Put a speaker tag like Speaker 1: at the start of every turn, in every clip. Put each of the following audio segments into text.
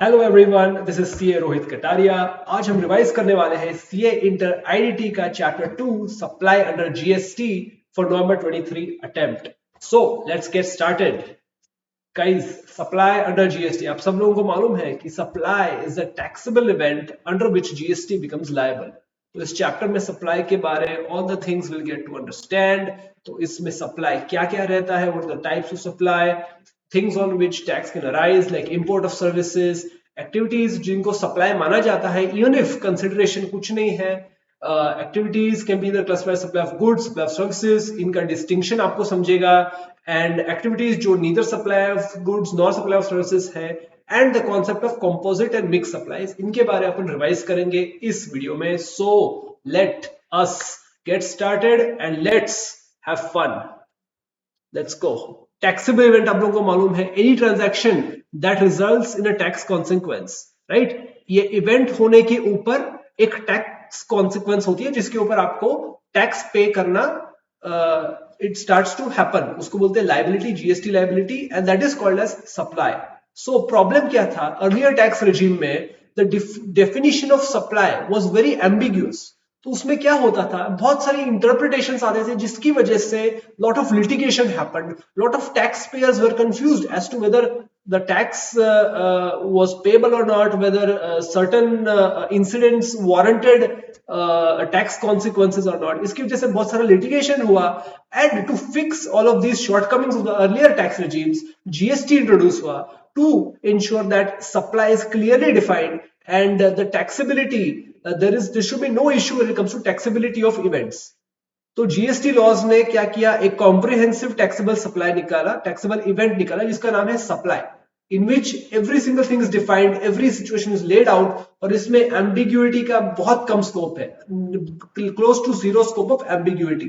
Speaker 1: Hello everyone, this is CA Rohit Kataria. आज हम revise करने वाले हैं सीए इंटर आईडीटी का chapter 2 supply under GST for November 23 attempt. So let's get started guys. Supply under GST, आप सब लोगों को मालूम है कि supply is a taxable event under which GST becomes liable. तो इस चैप्टर में सप्लाई के बारे all the things will get to understand. तो इसमें सप्लाई क्या क्या रहता है, what are the types of supply, things on which tax can arise like import of services, activities जिनको सप्लाई माना जाता है even if consideration कुछ नहीं है। Activities can be classified supply of goods, supply of services, इनका distinction आपको समझेगा। एंड एक्टिविटीज जो neither supply of goods nor supply of services है, and the concept of composite and mix supplies, इनके बारे में अपन रिवाइज करेंगे इस वीडियो में। So let us get started and let's have fun. Let's go. Taxable event आप लोगों को मालूम है any transaction that results in a tax consequence, right. ये इवेंट होने के ऊपर एक टैक्स कॉन्सिक्वेंस होती है जिसके ऊपर आपको टैक्स पे करना इट स्टार्ट्स टू हैपन, उसको बोलते हैं liability, GST liability, and that is called as supply. So problem क्या था, अर्लियर टैक्स रिजीम में the definition of supply was very ambiguous. तो उसमें क्या होता था, बहुत सारी इंटरप्रिटेशंस आते थे जिसकी वजह से lot of litigation happened, lot of tax payers were confused as to whether the tax was payable or not, whether certain incidents warranted tax consequences or not। इसकी वजह से बहुत सारा litigation हुआ, and to fix all of these shortcomings of the earlier tax regimes, GST introduced हुआ to ensure that supply is clearly defined and the taxability, there should be no issue when it comes to taxability of events। तो GST laws ने क्या किया, एक comprehensive taxable supply निकाला, taxable event निकाला जिसका नाम है supply, in which every single thing is defined, every situation is laid out, और इसमें एम्बिग्यूटी का बहुत कम स्कोप है, close to zero scope of ambiguity.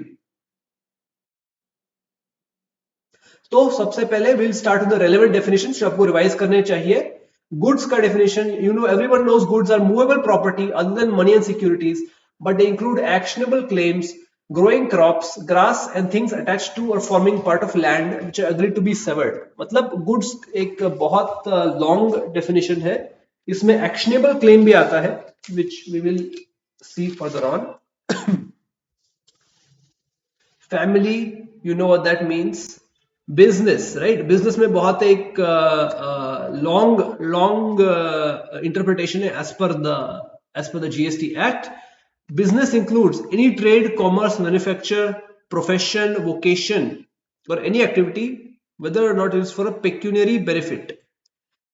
Speaker 1: तो सबसे पहले will start with the relevant definition जो आपको रिवाइज करने चाहिए। गुड्स का definition, you know everyone knows goods are movable property other than money and securities, but they include actionable claims, growing crops, grass and things attached to or forming part of land which are agreed to be severed। मतलब goods एक बहुत long definition है, इसमें actionable claim भी आता है which we will see further on। Family, you know what that means। Business, right, business में बहुत एक लॉन्ग लॉन्ग इंटरप्रिटेशन है as per the GST act. Business includes any trade, commerce, manufacture, profession, vocation, or any activity, whether or not it is for a pecuniary benefit.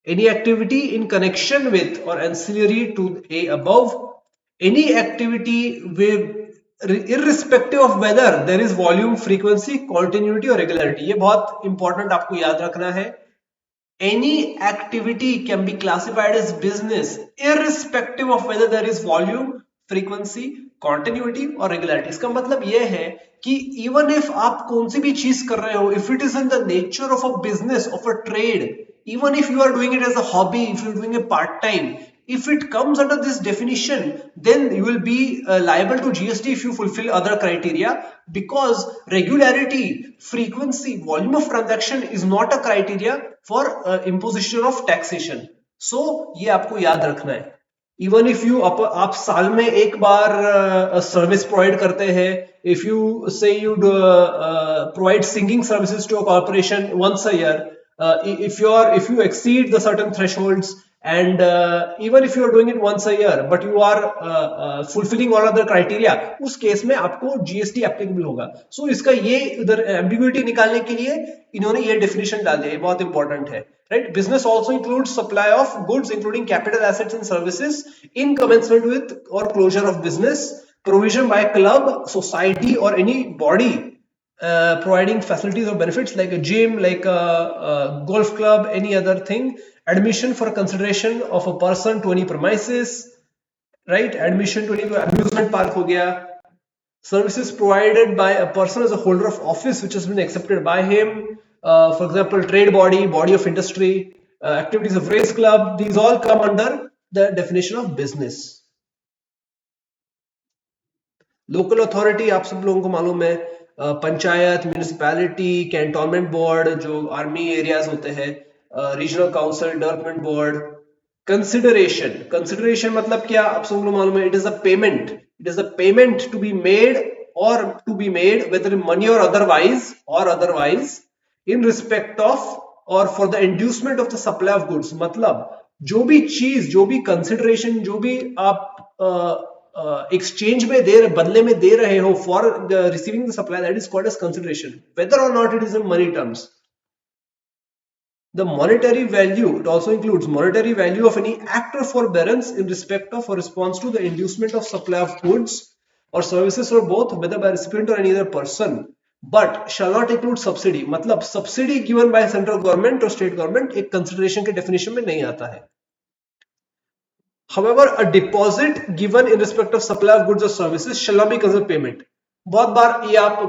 Speaker 1: Any activity in connection with or ancillary to a above. Any activity with irrespective of whether there is volume, frequency, continuity or regularity। ये बहुत important आपको याद रखना है। Any activity can be classified as business irrespective of whether there is volume, frequency, continuity और regularity. इसका मतलब यह है कि इवन इफ आप कौन सी भी चीज कर रहे हो, if it is in the nature of a business, of a trade, even if you are doing it as a hobby, if you are doing a part time, if it comes under this definition, then you will be liable to GST if you fulfill other criteria, because regularity, frequency, volume of transaction is not a criteria for imposition of taxation। so ये आपको याद रखना है। Even if you आप साल में एक बार service provide करते हैं, if you say you provide singing services to a corporation once a year, if you exceed the certain thresholds, and even if you are doing it once a year but you are fulfilling all other criteria, उस case में आपको GST applicable होगा। सो इसका ये इधर ambiguity निकालने के लिए इन्होंने ये डेफिनेशन डाल दिया, ये बहुत इंपॉर्टेंट है, right। Business also includes supply of goods including capital assets and services in commencement with or closure of business, provision by a club, society or any body providing facilities or benefits like a gym, like a golf club, any other thing, admission for consideration of a person to any premises, right, admission to any amusement park हो गया, services provided by a person as a holder of office which has been accepted by him, for example trade body, body of industry, activities of race club, these all come under the definition of business। Local authority आप सब लोगों को मालूम है, panchayat, municipality, cantonment board जो army areas होते हैं, regional council, development board, consideration मतलब क्या, आप सबको मालूम है, it is a payment to be made or to be made whether money or otherwise in respect of or for the inducement of the supply of goods. मतलब जो भी चीज, जो भी कंसिडरेशन, जो भी आप एक्सचेंज में बदले में दे रहे हो for receiving the supply, that is called as consideration, whether और not it is in money terms. The monetary value, it also includes monetary value of any act or forbearance in respect of or response to the inducement of supply of goods or services or both, whether by recipient or any other person, but shall not include subsidy। मतलब subsidy given by central government or state government एक consideration के definition में नहीं आता है। However, a deposit given in respect of supply of goods or services shall not be considered payment। बहुत बार ये आप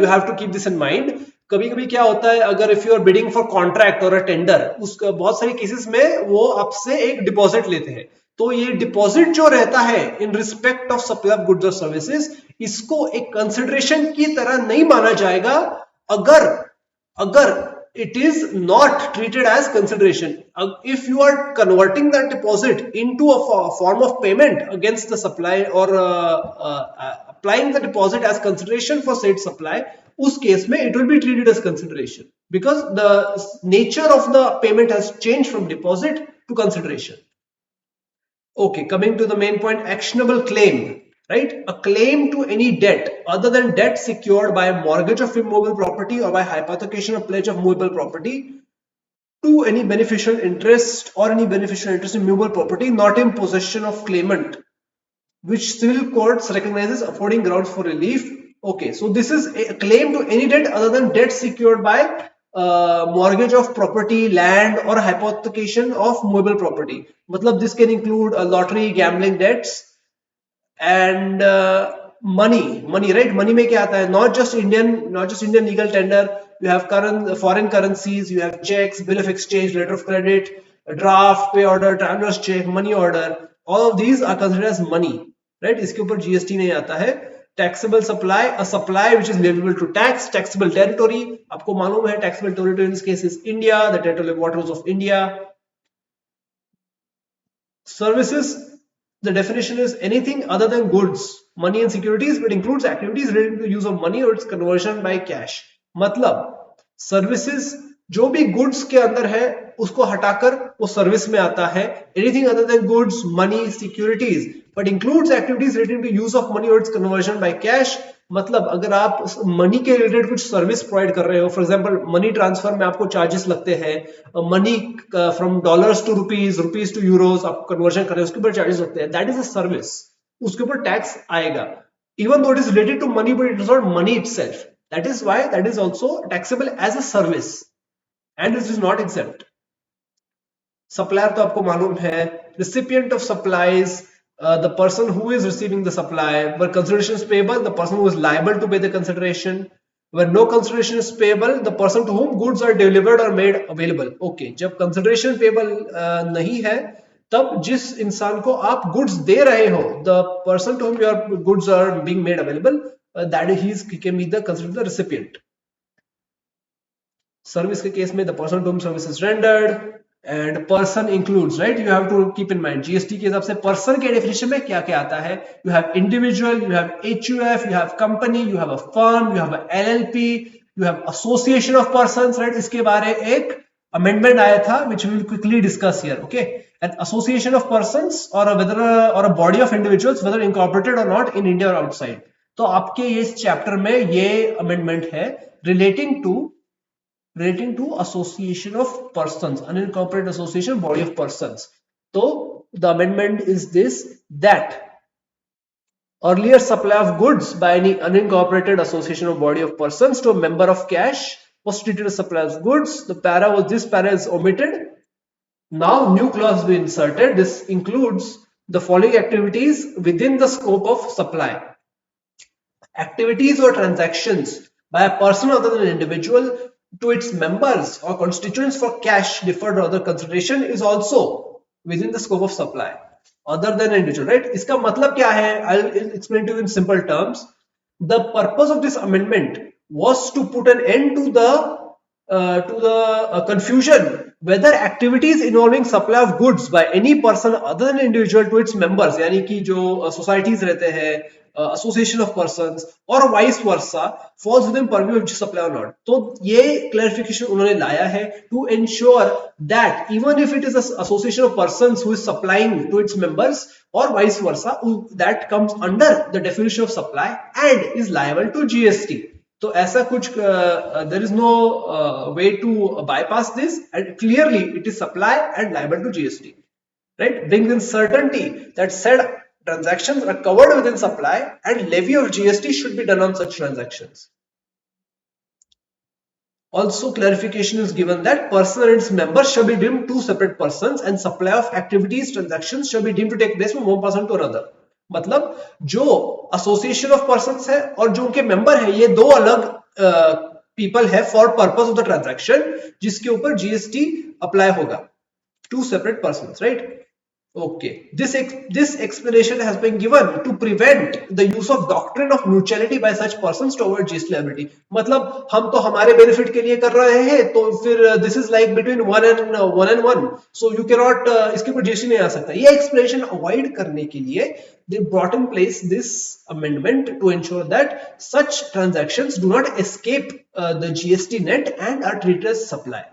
Speaker 1: you have to keep this in mind। कभी कभी क्या होता है, अगर if you are bidding for contract और अ टेंडर, उसका बहुत सारे केसेस में वो आपसे एक डिपॉजिट लेते हैं। तो ये डिपॉजिट जो रहता है इन respect of supply of goods और सर्विसेज, इसको एक कंसिडरेशन की तरह नहीं माना जाएगा अगर अगर it is not treated as consideration। If you are converting that deposit into a form of payment against the supply or applying the deposit as consideration for said supply, उस केस में it will be treated as consideration because the nature of the payment has changed from deposit to consideration। Okay, coming to the main point, actionable claim, right? A claim to any debt other than debt secured by a mortgage of immovable property or by hypothecation or pledge of movable property to any beneficial interest or any beneficial interest in movable property not in possession of claimant, which civil courts recognizes affording grounds for relief। Okay, so this is a claim to any debt other than debt secured by mortgage of property, land or hypothecation of movable property। मतलब this can include lottery, gambling debts and money, right? Money में क्या आता है? Not just Indian legal tender, you have foreign currencies, you have checks, bill of exchange, letter of credit, a draft, pay order, traveler's check, money order, all of these are considered as money, right? इसके ऊपर GST नहीं आता है। Taxable supply, a supply which is liable to tax। Taxable territory, आपको मालूम है taxable territory in this case is India, the territorial waters of India। Services, the definition is anything other than goods, money and securities, but includes activities related to the use of money or its conversion by cash। मतलब services जो भी goods के अंदर है उसको हटाकर वो service में आता है। Anything other than goods, money, securities, but includes activities related to use of money और इट्स कन्वर्जन बाय कैश। मतलब अगर आप मनी के रिलेटेड कुछ सर्विस प्रोवाइड कर रहे हो, फॉर एग्जांपल मनी ट्रांसफर में आपको चार्जेस लगते हैं, money from dollars to rupees, rupees to euros आप कन्वर्जन कर रहे हो, उसके ऊपर चार्जेस लगते हैं, दैट इज अ सर्विस, उसके ऊपर टैक्स आएगा। Even though it is related to money but it is not money itself, that is why that is also taxable as a service and it is not exempt। supplier तो आपको मालूम है, recipient of supplies, the person who is receiving the supply, where consideration is payable, the person who is liable to pay the consideration, where no consideration is payable, the person to whom goods are delivered or made available। okay, जब consideration payable नहीं है तब जिस इंसान को आप goods दे रहे हो, the person to whom your goods are being made available, that he can be considered the recipient। Service के केस में the person to whom service is rendered and person includes, right? You have to keep in mind GST के हिसाब से person के definition में क्या क्या आता है। You have individual, you have HUF, you have company, you have a firm, you have a LLP, you have association of persons, right? इसके बारे एक amendment आया था which we will quickly discuss here। okay, an association of persons or a body of individuals whether incorporated or not in India or outside। तो आपके इस चैप्टर में ये अमेंडमेंट है relating to association of persons, unincorporated association, body of persons। so the amendment is this, that earlier supply of goods by any unincorporated association or body of persons to a member of cash was treated as supply of goods। this para is omitted। now new clause will be inserted। this includes the following activities within the scope of supply: activities or transactions by a person other than an individual to its members or constituents for cash, deferred or other consideration is also within the scope of supply other than an individual, right? इसका मतलब क्या है? I'll explain to you in simple terms। the purpose of this amendment was to put an end to the confusion whether activities involving supply of goods by any person other than individual to its members, यानी कि जो societies रहते हैं, association of persons और vice versa falls within purview of supply or not. तो ये clarification उन्होंने लाया है to ensure that even if it is an association of persons who is supplying to its members or vice versa, that comes under the definition of supply and is liable to GST. तो ऐसा कुछ there is no way to bypass this, and clearly it is supply and liable to GST, right? Brings in certainty that said transactions are covered within supply and levy of GST should be done on such transactions. Also, clarification is given that person and its members shall be deemed two separate persons and supply of activities transactions shall be deemed to take place from one person to another. मतलब जो association of persons है और जो उनके member है, ये दो अलग पीपल है for purpose of the transaction, जिसके ऊपर जीएसटी अप्लाई होगा. Two separate persons, right? Okay, this explanation has been given to prevent the use of doctrine of mutuality by such persons to avoid GST liability. मतलब हम तो हमारे benefit के लिए कर रहे हैं, तो फिर this is like between one and one, so you cannot इसके ऊपर GST नहीं आ सकता. ये explanation avoid करने के लिए they brought in place this amendment to ensure that such transactions do not escape the GST net and are treated as supply.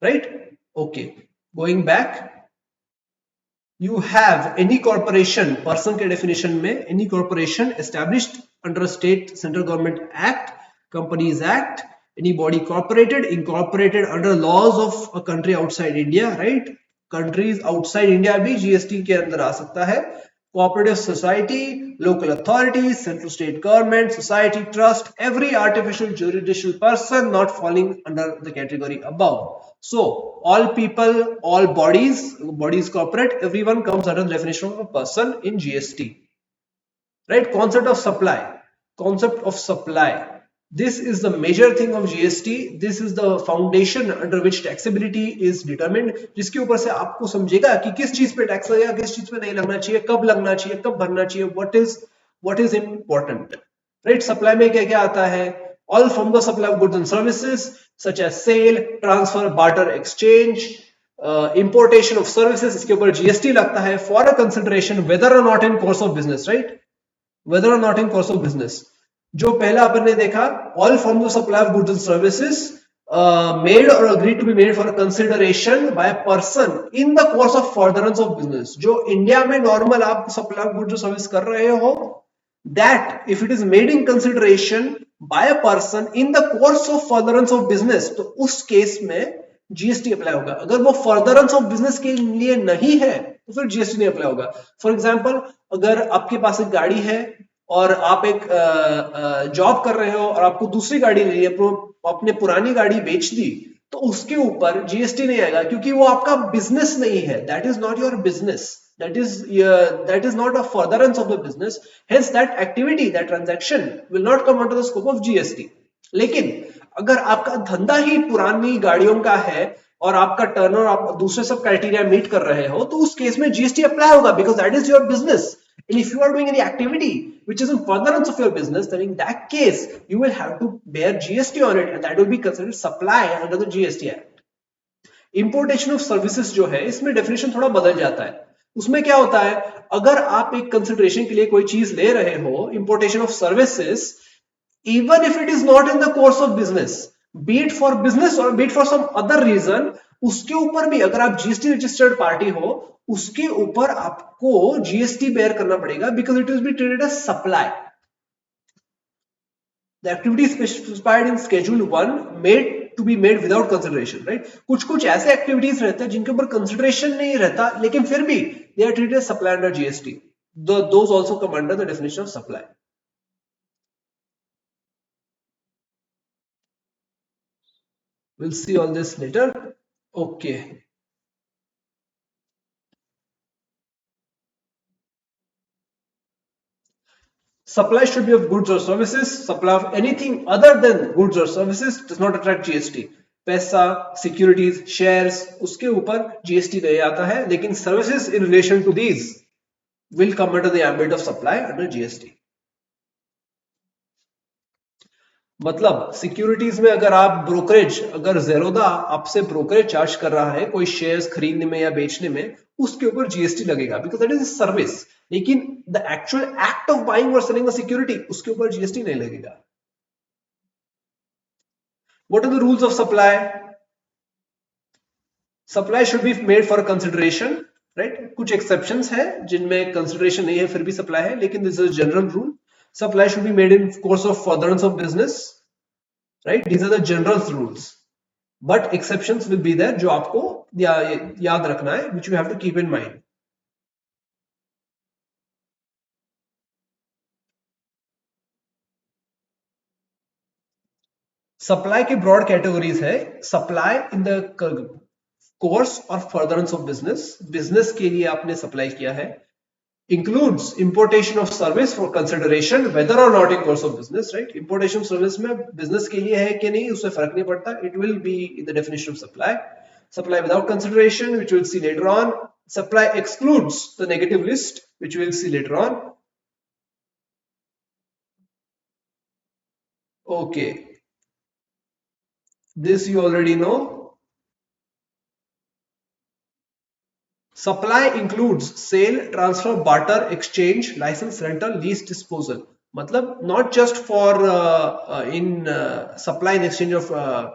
Speaker 1: Right? Okay. Going back. You have any corporation, person के definition में any corporation established under a state central government act, Companies Act, any body incorporated under laws of a country outside India, right? Countries outside India भी GST के अंदर आ सकता है. Cooperative society, local authorities, central state government, society, trust, every artificial judicial person not falling under the category above. So all people, all bodies corporate, everyone comes under the definition of a person in GST, right? Concept of supply, this is the major thing of GST. This is the foundation under which taxability is determined, जिसके ऊपर से आपको समझेगा कि किस चीज पे tax लगेगा, किस चीज पे नहीं लगना चाहिए, कब लगना चाहिए, कब भरना चाहिए, what is important, right? Supply में क्या क्या आता है? All from the supply of goods and services such as sale, transfer, barter, exchange, importation of services, इसके ऊपर GST लगता है for a consideration whether or not in course of business, right? Whether or not in course of business. जो पहला अपन ने देखा, all from the supply of goods and services made or agreed to be made for a consideration by a person in the course of furtherance of business. जो India में normal आप supply of goods और service कर रहे हो, that if it is made in consideration by a person in the course of furtherance of business, तो उस case में जीएसटी अप्लाई होगा. अगर वो फर्दरेंस ऑफ बिजनेस के लिए नहीं है तो फिर जीएसटी नहीं अप्लाई होगा. फॉर एग्जांपल, अगर आपके पास एक गाड़ी है और आप एक जॉब कर रहे हो और आपको दूसरी गाड़ी लेनी है, आपने पुरानी गाड़ी बेच दी, तो उसके ऊपर जीएसटी नहीं आएगा क्योंकि वो आपका बिजनेस नहीं है. That is not your business. That is not a furtherance of the business. Hence, that activity, that transaction will not come under the scope of GST. लेकिन अगर आपका धंधा ही पुरानी गाड़ियों का है और आपका टर्नओवर आप दूसरे सब क्राइटेरिया मीट कर रहे हो, तो उस केस में जीएसटी अप्लाई होगा because that is your business. And if you are doing any activity which is in furtherance of your business, then in that case you will have to bear GST on it, and that will be considered supply under the GST Act. Importation of services जो है, इसमें definition थोड़ा बदल जाता है. उसमें क्या होता है, अगर आप एक कंसिडरेशन के लिए कोई चीज ले रहे हो, importation of services, even if it is not in the course of business, be it for business or be it for some other reason, उसके ऊपर भी अगर आप जीएसटी रजिस्टर्ड पार्टी हो, उसके ऊपर आपको जीएसटी बेयर करना पड़ेगा because it will be treated as supply. The activity specified in Schedule 1 made to be made without consideration, right? कुछ ऐसे एक्टिविटीज रहते हैं जिनके ऊपर कंसिडरेशन नहीं रहता, लेकिन फिर भी they are treated as supply under GST. Those also come under the definition of supply. We'll see all this later. Okay. Supply should be of goods or services. Supply of anything other than goods or services does not attract GST. पैसा, securities, shares, उसके ऊपर GST नहीं आता है, लेकिन services in relation to these will come under the ambit of supply under GST. मतलब securities में अगर आप ब्रोकरेज, अगर जेरोदा आपसे ब्रोकरेज चार्ज कर रहा है कोई शेयर्स खरीदने में या बेचने में, उसके ऊपर जीएसटी लगेगा बिकॉज दैट इज सर्विस। लेकिन the actual act of buying और सेलिंग द सिक्योरिटी, उसके ऊपर जीएसटी नहीं लगेगा। What are the rules of supply? Supply should be made for consideration, right? कुछ एक्सेप्शंस है जिनमें कंसिडरेशन नहीं है फिर भी सप्लाई है, लेकिन this is general rule. Supply should be made in course of furtherance of business, right? These are the general rules, but exceptions will be there जो आपको याद रखना है, which you have to keep in mind. Supply की broad categories है। Supply in the course और furtherance of business, business के लिए आपने सप्लाई किया है। Includes importation of service for consideration whether or not in course of business, right? Importation of service में business के लिए है कि नहीं उससे फर्क नहीं पड़ता, it will be in the definition of supply. Supply without consideration, which we'll see later on. Supply excludes the negative list, which we'll see later on. Okay, this you already know. Supply includes sale, transfer, barter, exchange, license, rental, lease, disposal. मतलब not just for in supply and exchange of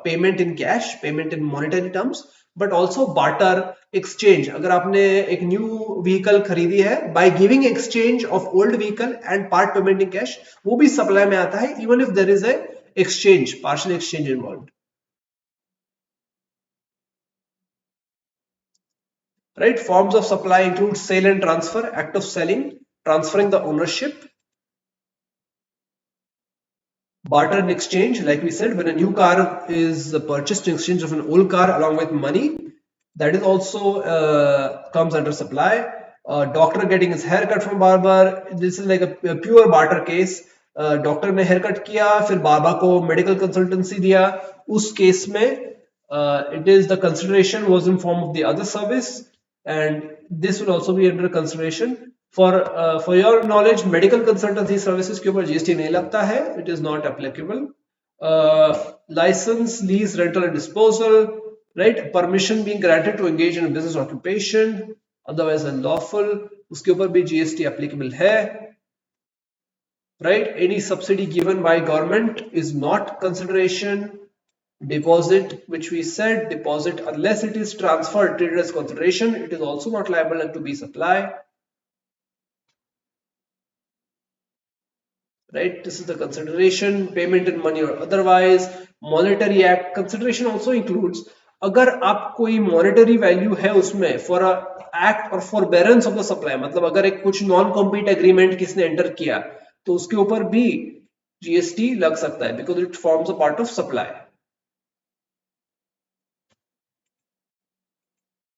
Speaker 1: payment in cash, payment in monetary terms, but also barter, exchange. अगर आपने एक new vehicle खरीदी है, by giving exchange of old vehicle and part payment in cash, वो भी supply में आता है, even if there is a exchange, partial exchange involved. Right? Forms of supply include sale and transfer, act of selling, transferring the ownership, barter and exchange. Like we said, when a new car is purchased in exchange of an old car along with money, that is also comes under supply. Doctor getting his haircut from barber, this is like a pure barter case. Doctor ने hair cut किया, फिर बाबा को medical consultancy दिया, उस case में it is the consideration was in form of the other service, and this will also be under consideration. For your knowledge, medical consultancy services के ऊपर GST नहीं लगता है, it is not applicable. License, lease, rental and disposal, right? Permission being granted to engage in a business occupation otherwise unlawful, उसके ऊपर भी GST applicable है, right? Any subsidy given by government is not consideration. Deposit, which we said, deposit unless it is transferred treated as consideration, it is also not liable to be supply, right? This is the consideration, payment in money or otherwise. Monetary act consideration also includes अगर आप कोई monetary value है उसमें for a act or forbearance of the supply, मतलब अगर एक कुछ non compete agreement किसने enter किया तो उसके ऊपर भी जीएसटी लग सकता है because it forms a part of supply.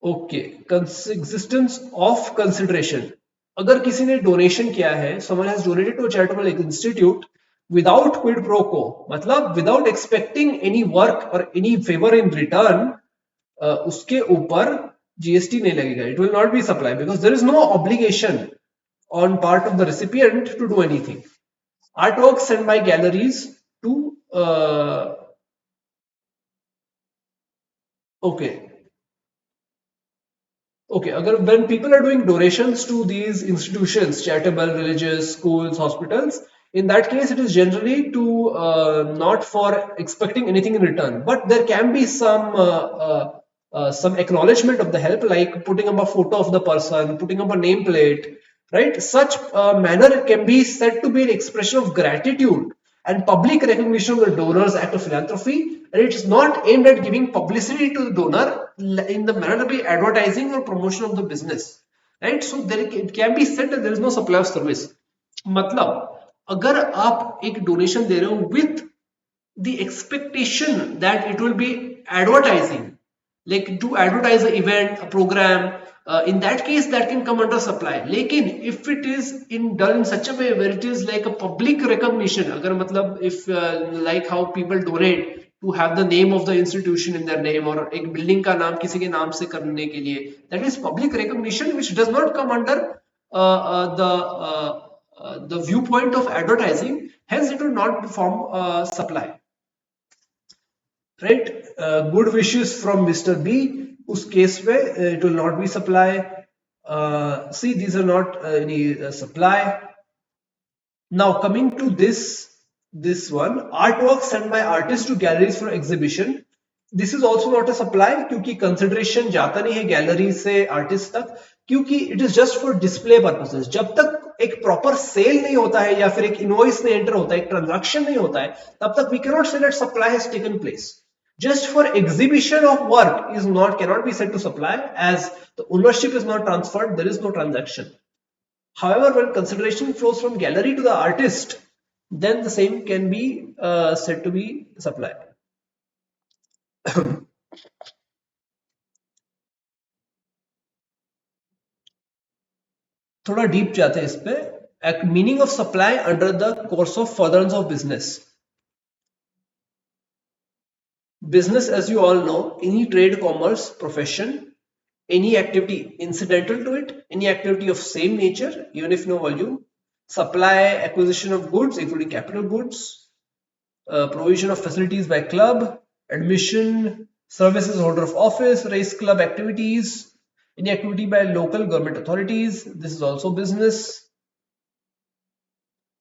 Speaker 1: Okay, existence of consideration. अगर किसी ने डोनेशन किया है, someone has donated to a charitable institute without quid pro quo, मतलब without expecting any work or any favor in return, उसके ऊपर GST नहीं लगेगा, it will not be supply because there is no obligation on part of the recipient to do anything. Artworks sent by galleries to okay. Okay, agar, when people are doing donations to these institutions, charitable, religious, schools, hospitals, in that case, it is generally to not for expecting anything in return, but there can be some acknowledgement of the help, like putting up a photo of the person, putting up a nameplate, right? Such manner can be said to be an expression of gratitude and public recognition of the donor's act of philanthropy, and it's not aimed at giving publicity to the donor in the manner of advertising or promotion of the business, right? So there it can be said that there is no supply of service. मतलब अगर आप एक donation दे रहे हो with the expectation that it will be advertising, like to advertise an event, a program, in that case that can come under supply. लेकिन if it is done in such a way where it is like a public recognition, अगर मतलब if like how people donate to have the name of the institution in their name, or एक building का नाम किसी के नाम से करने के लिए, that is public recognition which does not come under the viewpoint of advertising, hence it will not form supply. right? Good wishes from Mr. B, उस केस में it will not be supply. See, these are not any supply. Now coming to this one, artwork sent by artists to galleries for exhibition. This is also not a supply क्योंकि consideration जाता नहीं है gallery से artist तक, क्योंकि it is just for display purposes. जब तक एक proper sale नहीं होता है या फिर एक invoice नहीं enter होता है, एक transaction नहीं होता है, तब तक we cannot say that supply has taken place. Just for exhibition of work is not, cannot be said to supply, as the ownership is not transferred, there is no transaction. However, when consideration flows from gallery to the artist, then the same can be said to be supply. थोड़ा deep जाते हैं इस पे. Meaning of supply under the course of furtherance of business. Business, as you all know, any trade, commerce, profession, any activity incidental to it, any activity of same nature, even if no volume, supply, acquisition of goods, including capital goods, provision of facilities by club, admission, services holder of office, race club activities, any activity by local government authorities, this is also business.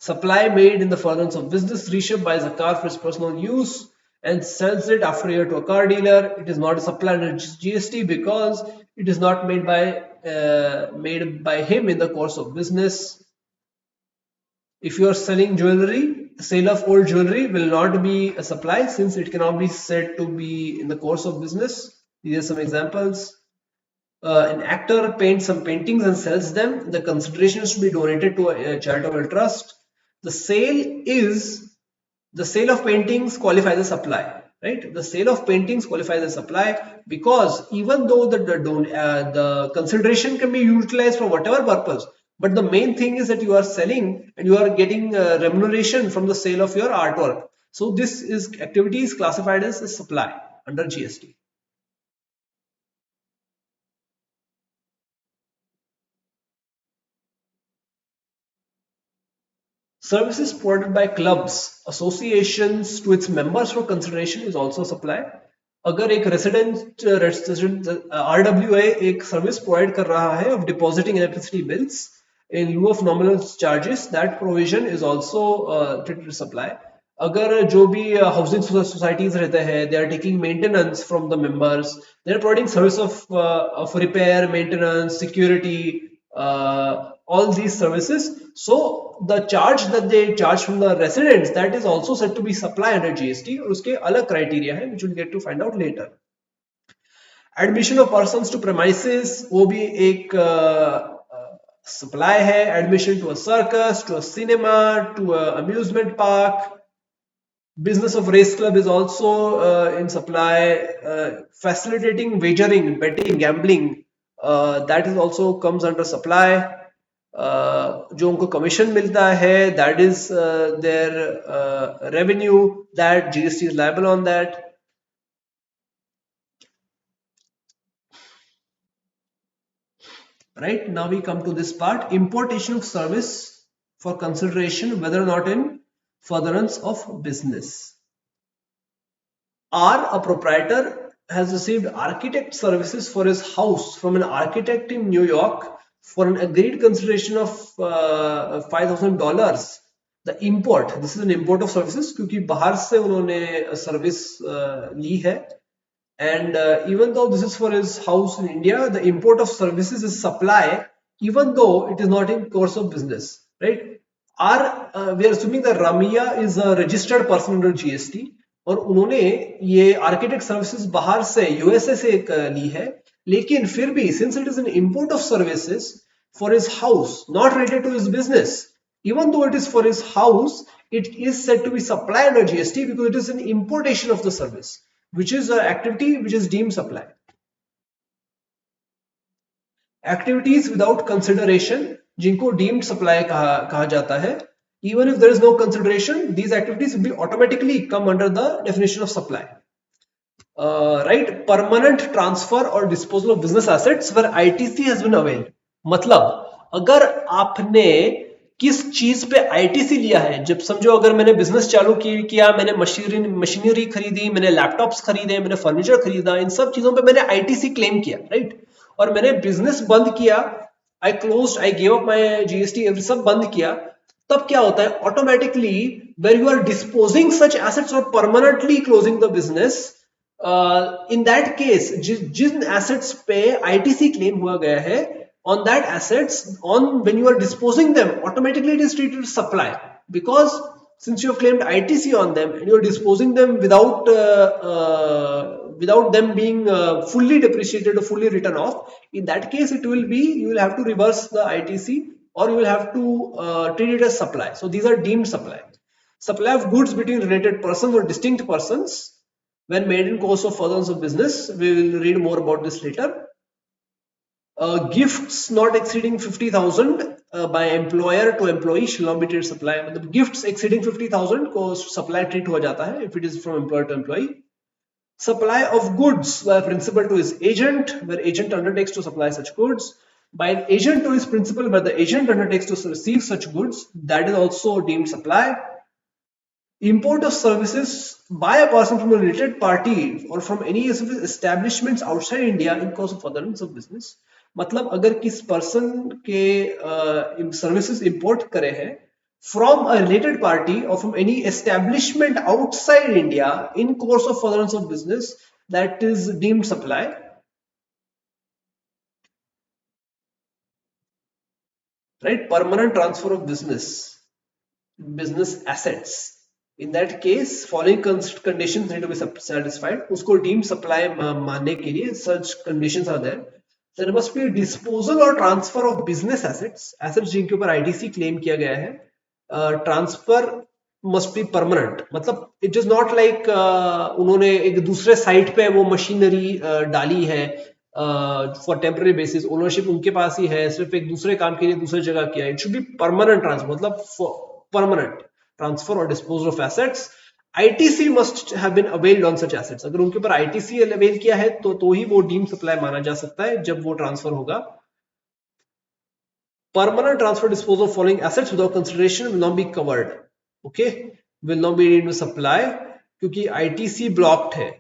Speaker 1: Supply made in the furtherance of business. Rishabh buys a car for his personal use and sells it after a year to a car dealer. It is not a supply under GST because it is not made by him in the course of business. If you are selling jewelry, sale of old jewelry will not be a supply since it cannot be said to be in the course of business. These are some examples. An actor paints some paintings and sells them. The consideration is to be donated to a charitable trust. The sale of paintings qualifies as supply, right? The sale of paintings qualifies as supply because even though the consideration can be utilized for whatever purpose, but the main thing is that you are selling and you are getting remuneration from the sale of your artwork. So this activity is classified as a supply under GST. Services provided by clubs, associations to its members for consideration is also supply. अगर एक resident RWA एक service provide कर रहा है of depositing electricity bills in lieu of nominal charges, that provision is also treated as supply. अगर जो भी housing societies रहते हैं, they are taking maintenance from the members, they are providing service of repair, maintenance, security, all these services. So the charge that they charge from the residents, that is also said to be supply under GST. और उसके अलग criteria है which we'll get to find out later. Admission of persons to premises, वो भी एक supply है. Admission to a circus, to a cinema, to a amusement park. Business of race club is also in supply. Facilitating wagering, betting, gambling, that is also comes under supply. जो उनको commission मिलता है, that is their revenue, that GST is liable on that. Right, now we come to this part, importation of service for consideration whether or not in furtherance of business. R, a proprietor, has received architect services for his house from an architect in New York for an agreed consideration of $5,000. The import, this is an import of services क्योंकि बाहर से उन्होंने service ली है. And even though this is for his house in India, the import of services is supply, even though it is not in course of business, right? We are assuming that Ramia is a registered person under GST, और उन्होंने ये architect services बाहर से USA से ली है, लेकिन फिर भी since it is an import of services for his house not related to his business, even though it is for his house, it is said to be supply under GST because it is an importation of the service, which is an activity which is deemed supply. Activities without consideration जिनको deemed supply कहा जाता है, even if there is no consideration, these activities will be automatically come under the definition of supply. Right, permanent transfer or disposal of business assets where ITC has been availed. मतलब अगर आपने किस चीज पे ITC लिया है। जब समझो अगर मैंने बिजनेस चालू किया, मैंने मशीनरी खरीदी, मैंने लैपटॉप्स खरीदे, मैंने फर्नीचर खरीदा, इन सब चीजों पे मैंने आईटीसी क्लेम किया, राइट। और मैंने बिजनेस बंद किया, I gave up my GST, सब बंद किया, तब क्या होता है automatically, where you are disposing such assets or permanently closing the business, in that case जिन एसेट्स पे आईटीसी क्लेम हुआ गया है, on that assets, on when you are disposing them, automatically it is treated as supply, because since you have claimed ITC on them and you are disposing them without them being fully depreciated or fully written off, in that case it will be, you will have to reverse the ITC, or you will have to treat it as supply. So these are deemed supply. Supply of goods between related persons or distinct persons when made in course of furtherance of business. We will read more about this later. Gifts not exceeding 50,000 by employer to employee shall not be treated supply. मतलब gifts exceeding 50,000 को supply treat हो जाता है if it is from employer to employee. Supply of goods by principal to his agent, where agent undertakes to supply such goods. By an agent to his principal, where the agent undertakes to receive such goods, that is also deemed supply. Import of services by a person from a related party or from any establishments outside India in course of furtherance of business. मतलब अगर किस person के services import करे हैं from a related party or from any establishment outside India in course of furtherance of business, that is deemed supply. Right? Permanent transfer of business assets. In that case, following conditions need to be satisfied. उसको deemed supply मानने के लिए such conditions are there. There must be a disposal or transfer of business assets जिनके ऊपर ITC claim किया गया है. Transfer must be permanent. मतलब it is not like उन्होंने एक दूसरे साइट पे वो मशीनरी डाली है फॉर टेम्पररी बेसिस, ओनरशिप उनके पास ही है, सिर्फ एक दूसरे काम के लिए दूसरी जगह किया है. It should be permanent transfer, मतलब परमानेंट ट्रांसफर और disposal of assets. ITC must have been availed on such assets. अगर उनके ऊपर आईटीसी अवेल किया है तो ही वो डीम सप्लाई माना जा सकता है जब वो ट्रांसफर होगा. Permanent transfer disposal of following assets without consideration will not be covered. Okay, will not be needed to supply क्योंकि ITC ब्लॉक्ड है.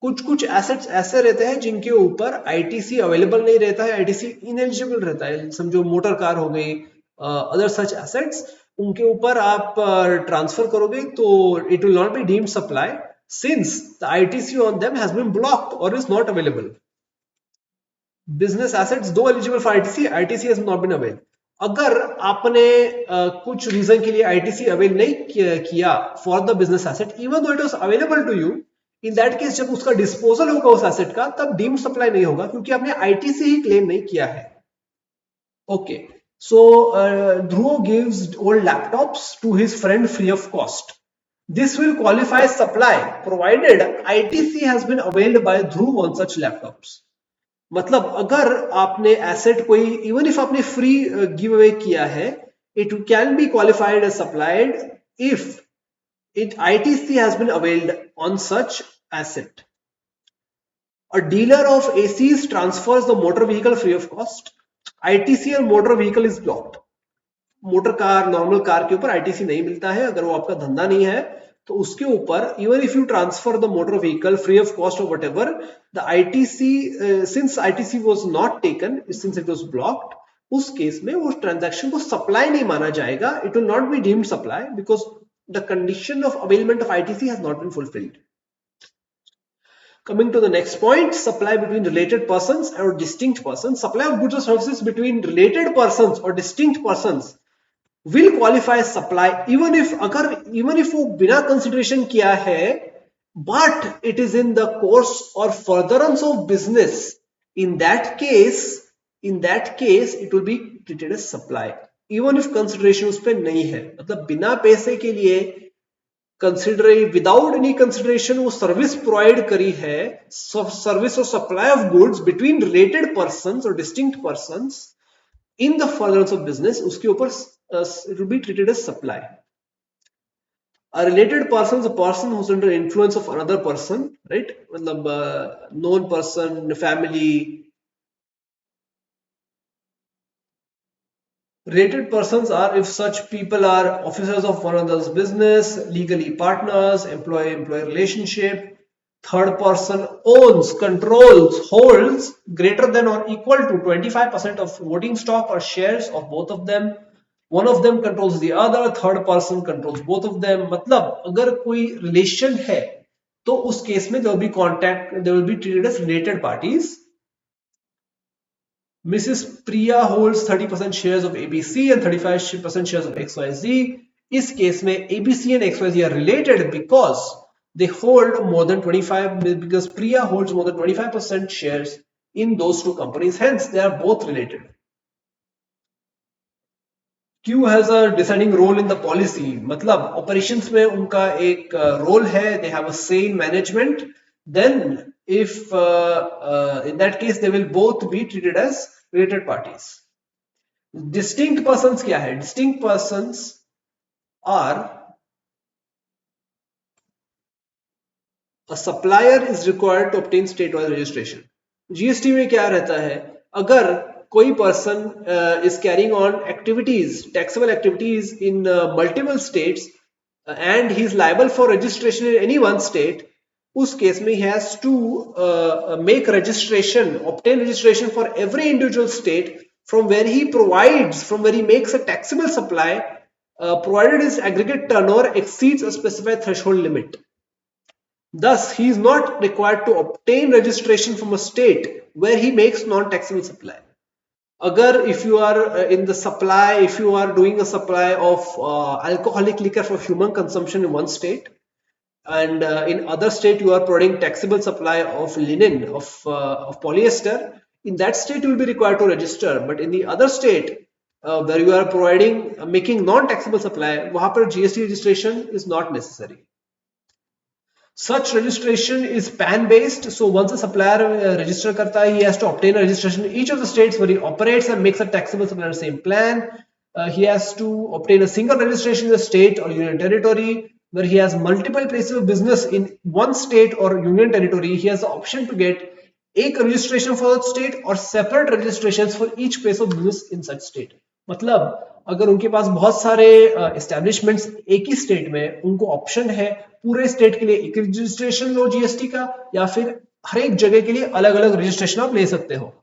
Speaker 1: कुछ एसेट्स ऐसे रहते हैं जिनके ऊपर आईटीसी अवेलेबल नहीं रहता है, आईटीसी इनएलिजिबल रहता है. समझो मोटर कार हो गई, अदर सच एसेट्स, उनके ऊपर आप ट्रांसफर करोगे तो it will not be deemed supply since the ITC on them has been blocked or is not available. Business assets though eligible for ITC, ITC has not been avail. अगर आपने कुछ reason के लिए ITC avail नहीं किया for the business asset, even though it was available to you, in that case जब उसका disposal होगा उस एसेट का, तब डीम सप्लाई नहीं होगा क्योंकि आपने आईटीसी ही क्लेम नहीं किया है. Okay, so Dhruv gives old laptops to his friend free of cost. This will qualify supply provided ITC has been availed by Dhruv on such laptops. मतलब अगर आपने एसेट कोई, इवन इफ आपने फ्री गिव अवे किया है, it can be qualified as supplied if ITC has been availed on such asset. A dealer of ACs transfers the motor vehicle free of cost. ITC और motor vehicle is blocked. Motor car, normal car के ऊपर ITC नहीं मिलता है. अगर वो आपका धंधा नहीं है तो उसके ऊपर even if you transfer the motor vehicle free of cost or whatever, the ITC since ITC was not taken, since it was blocked, उस केस में वो ट्रांजैक्शन को सप्लाई नहीं माना जाएगा. It will not be deemed supply because the condition of availment of ITC has not been fulfilled. Coming to the next point, supply between related persons or distinct persons. Supply of goods or services between related persons or distinct persons will qualify as supply even if वो बिना consideration किया है, but it is in the course or furtherance of business. In that case it will be treated as supply even if consideration उस पर नहीं है. मतलब बिना पैसे के लिए विदाउट एनी कंसिडरेशन वो सर्विस प्रोवाइड करी है, service or supply of goods between related persons or distinct persons in the furtherance of business, उसके ऊपर it will be treated as supply. A related person is a person who's under influence of another person, right? मतलब known person, family, Related persons are if such people are officers of one another's business, legally partners, employee-employee relationship. Third person owns, controls, holds greater than or equal to 25% of voting stock or shares of both of them. One of them controls the other, third person controls both of them. मतलब अगर कोई relation है तो उस case में there will be contact, they will be treated as related parties. Mrs. Priya holds 30% shares of ABC and 35% shares of XYZ. इस case में ABC and XYZ are related because they hold more than 25, because Priya holds more than 25% shares in those two companies. Hence, they are both related. Q has a deciding role in the policy. मतलब operations में उनका एक role है. They have a say in management. Then, if in that case, they will both be treated as related parties. Distinct persons क्या है? Distinct persons are a supplier is required to obtain state-wise registration. GST में क्या रहता है? अगर कोई person is carrying on activities, taxable activities in multiple states and he is liable for registration in any one state, उस case में he has to make registration, obtain registration for every individual state from where he provides, from where he makes a taxable supply, provided his aggregate turnover exceeds a specified threshold limit. Thus, he is not required to obtain registration from a state where he makes non-taxable supply. Agar if you are in the supply, if you are doing a supply of alcoholic liquor for human consumption in one state, and in other state you are providing taxable supply of linen, of polyester, in that state you will be required to register. But in the other state where you are providing, making non-taxable supply, वहाँ पर GST registration is not necessary. Such registration is PAN based. So once a supplier register karta hai, he has to obtain a registration in each of the states where he operates and makes a taxable supply on the same plan. He has to obtain a single registration in the state or union territory. Where he has multiple places of business in one state or union territory, he has the option to get एक registration for that state or separate registrations for each place of business in such state. मतलब अगर उनके पास बहुत सारे establishments एक ही state में, उनको option है पूरे स्टेट के लिए एक रजिस्ट्रेशन लो जीएसटी का, या फिर हर एक जगह के लिए अलग अलग रजिस्ट्रेशन आप ले सकते हो.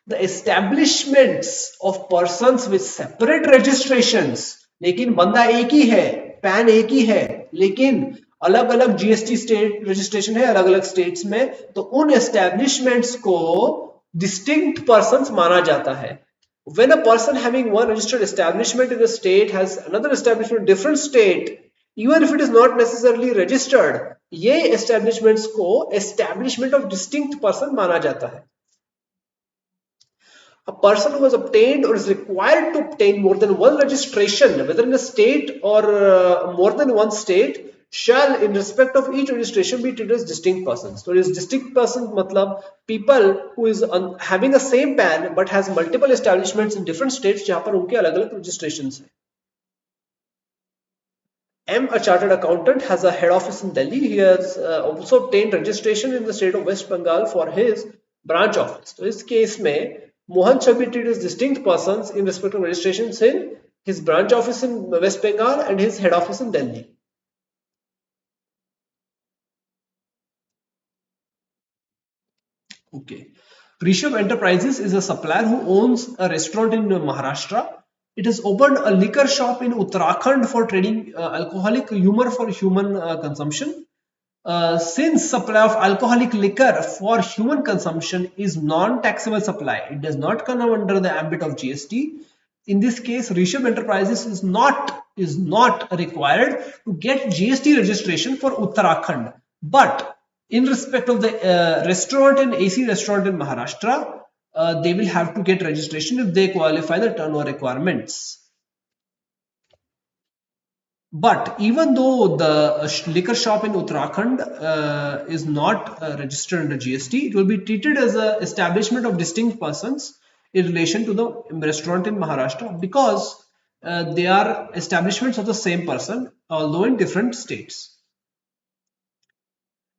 Speaker 1: The establishments of persons with separate registrations, लेकिन बंदा एक ही है, पैन एक ही है, लेकिन अलग अलग जीएसटी स्टेट रजिस्ट्रेशन है अलग अलग स्टेट्स में, तो उन एस्टेब्लिशमेंट्स को डिस्टिंक्ट पर्सन्स माना जाता है. When a person having one registered establishment in a state has another establishment in a different state, even if it is not necessarily registered, ये establishments को establishment of distinct person माना जाता है. A person who has obtained or is required to obtain more than one registration, whether in a state or more than one state, shall in respect of each registration be treated as distinct persons. So, is distinct persons matlab people who is having the same PAN but has multiple establishments in different states जहाँ पर उनके अलग-अलग registrations हैं. M, a chartered accountant, has a head office in Delhi. He has also obtained registration in the state of West Bengal for his branch office. So, इस case में Mohan shall be treated as distinct persons in respect of registrations in his branch office in West Bengal and his head office in Delhi. Okay. Rishabh Enterprises is a supplier who owns a restaurant in Maharashtra. It has opened a liquor shop in Uttarakhand for trading alcoholic humor for human consumption. Since supply of alcoholic liquor for human consumption is non-taxable supply, it does not come under the ambit of GST. In this case, Rishabh Enterprises is not required to get GST registration for Uttarakhand. But in respect of the restaurant and AC restaurant in Maharashtra, they will have to get registration if they qualify the turnover requirements. But even though the liquor shop in Uttarakhand is not registered under GST, it will be treated as an establishment of distinct persons in relation to the restaurant in Maharashtra, because they are establishments of the same person, although in different states.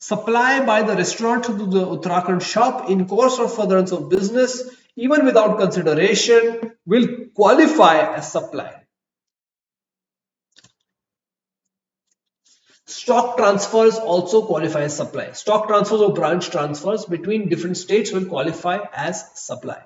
Speaker 1: Supply by the restaurant to the Uttarakhand shop in course of furtherance of business even without consideration, will qualify as supply. Stock transfers also qualify as supply. Stock transfers or branch transfers between different states will qualify as supply.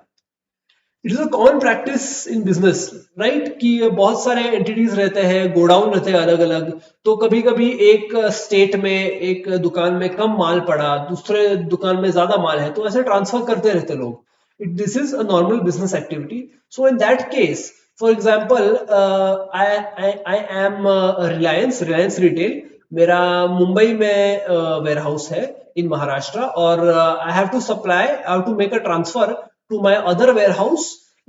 Speaker 1: It is a common practice in business, right, कि बहुत सारे entities रहते हैं, godown रहते हैं अलग अलग, तो कभी कभी एक स्टेट में एक दुकान में कम माल पड़ा, दूसरे दुकान में ज्यादा माल है, तो ऐसे ट्रांसफर करते रहते लोग. This is a normal business activity. So in that case, for example, I am Reliance Reliance retail. मेरा मुंबई में वेयर हाउस है इन महाराष्ट्र, और I have to supply, I have to make a transfer to my other warehouse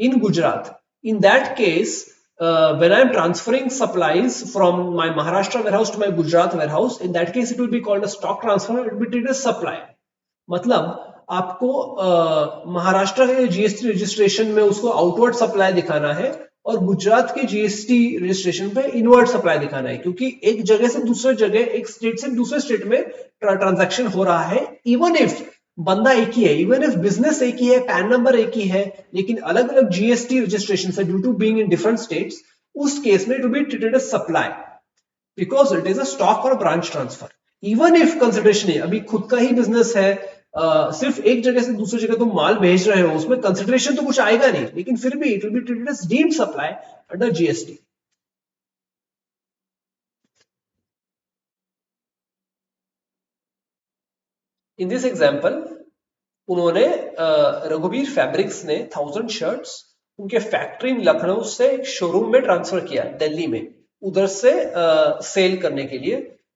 Speaker 1: in Gujarat. In that case, when I am transferring supplies from my Maharashtra warehouse to my Gujarat warehouse, in that case it will be called a stock transfer. It will be treated as supply. मतलब आपको महाराष्ट्र के GST registration में उसको outward supply दिखाना है, और गुजरात के GST registration पे इनवर्ड सप्लाई दिखाना है, क्योंकि एक जगह से दूसरे जगह, एक स्टेट से दूसरे स्टेट में ट्रांजैक्शन हो रहा है. इवन इफ बंदा एक ही है, इवन इफ बिजनेस एक ही है, पैन नंबर एक ही है, लेकिन अलग अलग जीएसटी रजिस्ट्रेशन है due to being in different states, उस केस में it will be treated as supply, because it is a stock or branch transfer. Even if consideration है, अभी खुद का ही बिजनेस है, सिर्फ एक जगह से दूसरी जगह तुम माल भेज रहे हो, उसमें कंसिडरेशन तो कुछ आएगा नहीं, लेकिन फिर भी it will be treated as deemed supply under GST. In this example, उन्होंने रघुवीर फैब्रिक्स ने 1000 शर्ट्स उनके फैक्ट्री लखनऊ से एक शोरूम में ट्रांसफर किया दिल्ली में, उधर से सेल करने के लिए.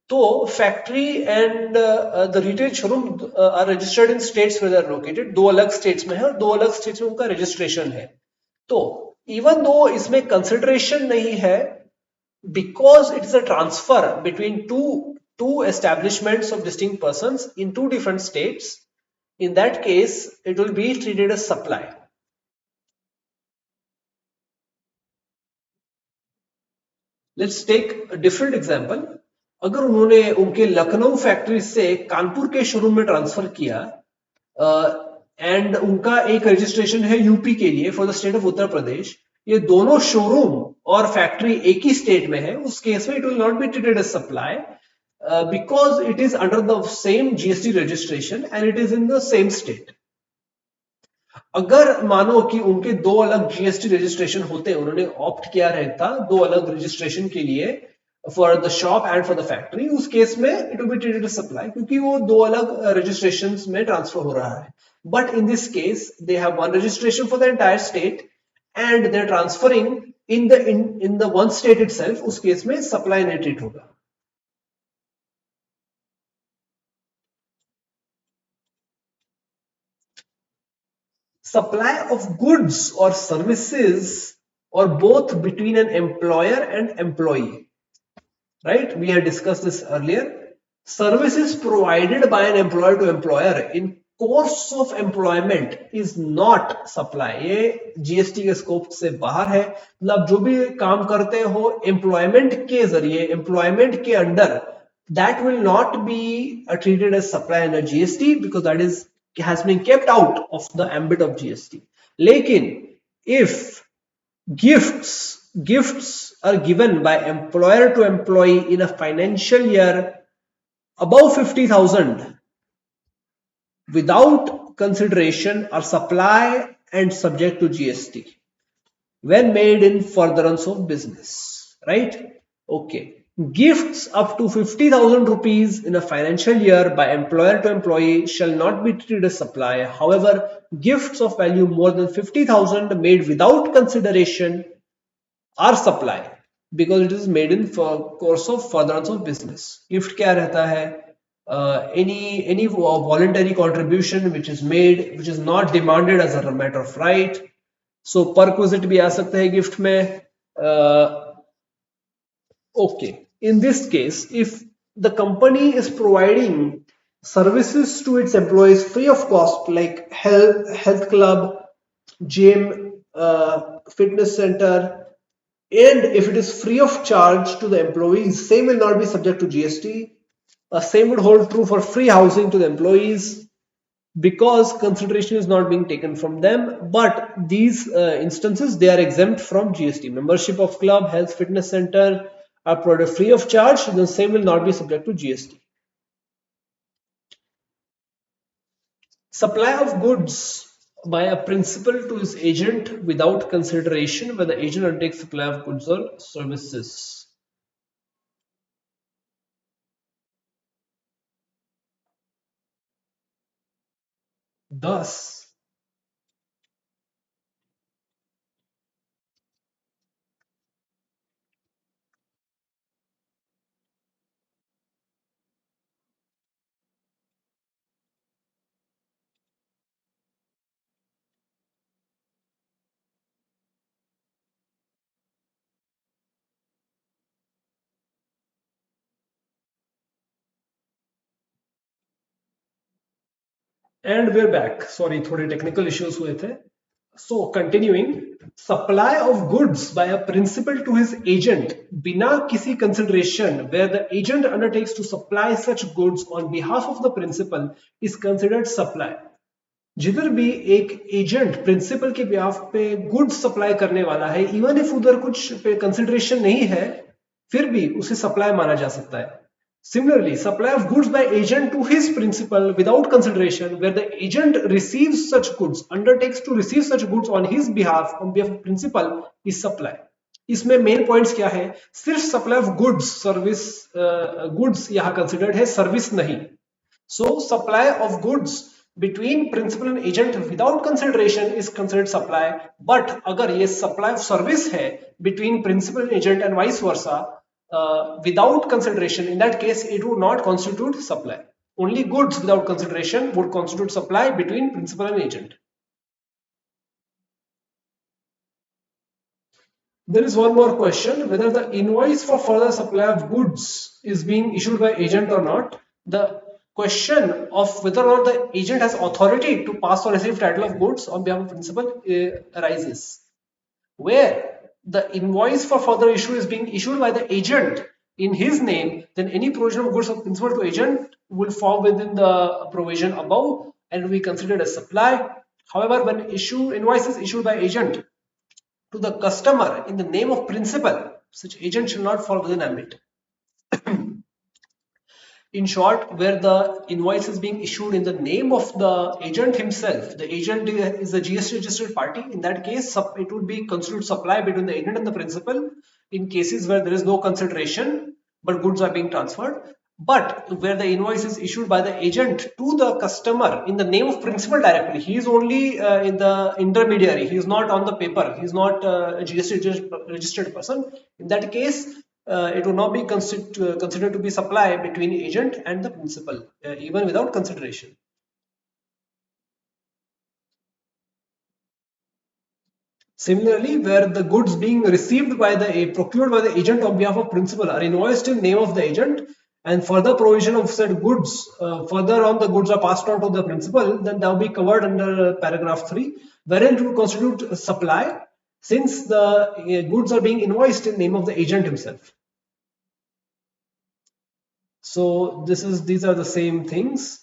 Speaker 1: तो factory and the retail showroom are registered in states where they are located. दो अलग स्टेट्स में है और दो अलग स्टेट्स में उनका रजिस्ट्रेशन है. तो इवन दो इसमें कंसिडरेशन नहीं है, because it is a transfer between two establishments of distinct persons in two different states, in that case it will be treated as supply. Let's take a different example. अगर उन्होंने उनके Lucknow factory से कानपुर के showroom में transfer किया, and उनका एक registration है यूपी के लिए for the state of Uttar Pradesh, ये दोनों शोरूम और फैक्ट्री एक ही स्टेट में है, उस केस में it will not be treated as supply, because it is under the same GST registration and it is in the same state. अगर मानो कि उनके दो अलग जीएसटी रजिस्ट्रेशन होते, उन्होंने ऑप्ट किया रहता दो अलग रजिस्ट्रेशन के लिए for the shop and for the factory, उस केस में it will be treated as supply, क्योंकि वो दो अलग रजिस्ट्रेशंस में ट्रांसफर हो रहा है. But in this case they have one registration for the entire state and they are transferring in the one state itself, उस केस में सप्लाई नहीं ट्रीट होगा. Supply of goods or services, or both between an employer and employee, right? We had discussed this earlier. Services provided by an employer to employer in course of employment is not supply. ये GST के scope से बाहर है. मतलब जो भी काम करते हो एम्प्लॉयमेंट के जरिए, एम्प्लॉयमेंट के under, that will not be treated as supply under GST, because that is has been kept out of the ambit of GST. लेकिन if gifts are given by employer to employee in a financial year above 50,000 without consideration are supply and subject to GST when made in furtherance of business, right? Okay. Gifts up to 50,000 rupees in a financial year by employer to employee shall not be treated as supply. However, gifts of value more than 50,000 made without consideration are supply, because it is made in course of furtherance of business. Gift क्या रहता है? Any voluntary contribution which is made, which is not demanded as a matter of right. So perquisite भी आ सकता है gift में. Okay, in this case, if the company is providing services to its employees free of cost, like health club, gym, fitness center, and if it is free of charge to the employees, same will not be subject to GST. Same would hold true for free housing to the employees. because consideration is not being taken from them. But these instances, they are exempt from GST. Membership of club, health, fitness center are provided free of charge, the same will not be subject to GST. Supply of goods by a principal to his agent without consideration when the agent undertakes supply of goods or services. Thus, and we're back. Sorry, थोड़े technical issues हुए थे. So continuing, supply of goods by a principal to his agent बिना किसी consideration where the agent undertakes to supply such goods on behalf of the principal is considered supply. जिधर भी एक agent principal के behalf पे goods supply करने वाला है, इवन इफ उधर कुछ पे कंसिडरेशन नहीं है, फिर भी उसे सप्लाई माना जा सकता है. Similarly, supply of goods by agent to his principal without consideration, where the agent receives such goods, undertakes to receive such goods on his behalf, on behalf of principal, is supply. इसमें main points क्या है? सिर्फ supply of goods, service goods यहां considered है, service नहीं. So supply of goods between principal and agent without consideration is considered supply. But अगर ये supply of service है between principal and agent and vice versa without consideration, in that case it would not constitute supply. Only goods without consideration would constitute supply between principal and agent. There is one more question, whether the invoice for further supply of goods is being issued by agent or not. The question of whether or not the agent has authority to pass or receive title of goods on behalf of principal arises. Where the invoice for further issue is being issued by the agent in his name, then any provision of goods of principal to agent will fall within the provision above and will be considered as supply. However, when invoice is issued by agent to the customer in the name of principal, such agent shall not fall within ambit. In short, where the invoice is being issued in the name of the agent himself, the agent is a GST registered party. In that case, it would be considered supply between the agent and the principal in cases where there is no consideration but goods are being transferred. But where the invoice is issued by the agent to the customer in the name of principal directly, he is only in the intermediary, he is not on the paper, he is not a GST registered person. In that case, it will not be considered to be supply between agent and the principal, even without consideration. Similarly, where the goods being received by the procured by the agent on behalf of principal are invoiced in name of the agent, and further provision of said goods, further on the goods are passed on to the principal, then that will be covered under paragraph 3, wherein it will constitute supply since the goods are being invoiced in name of the agent himself. So these are the same things.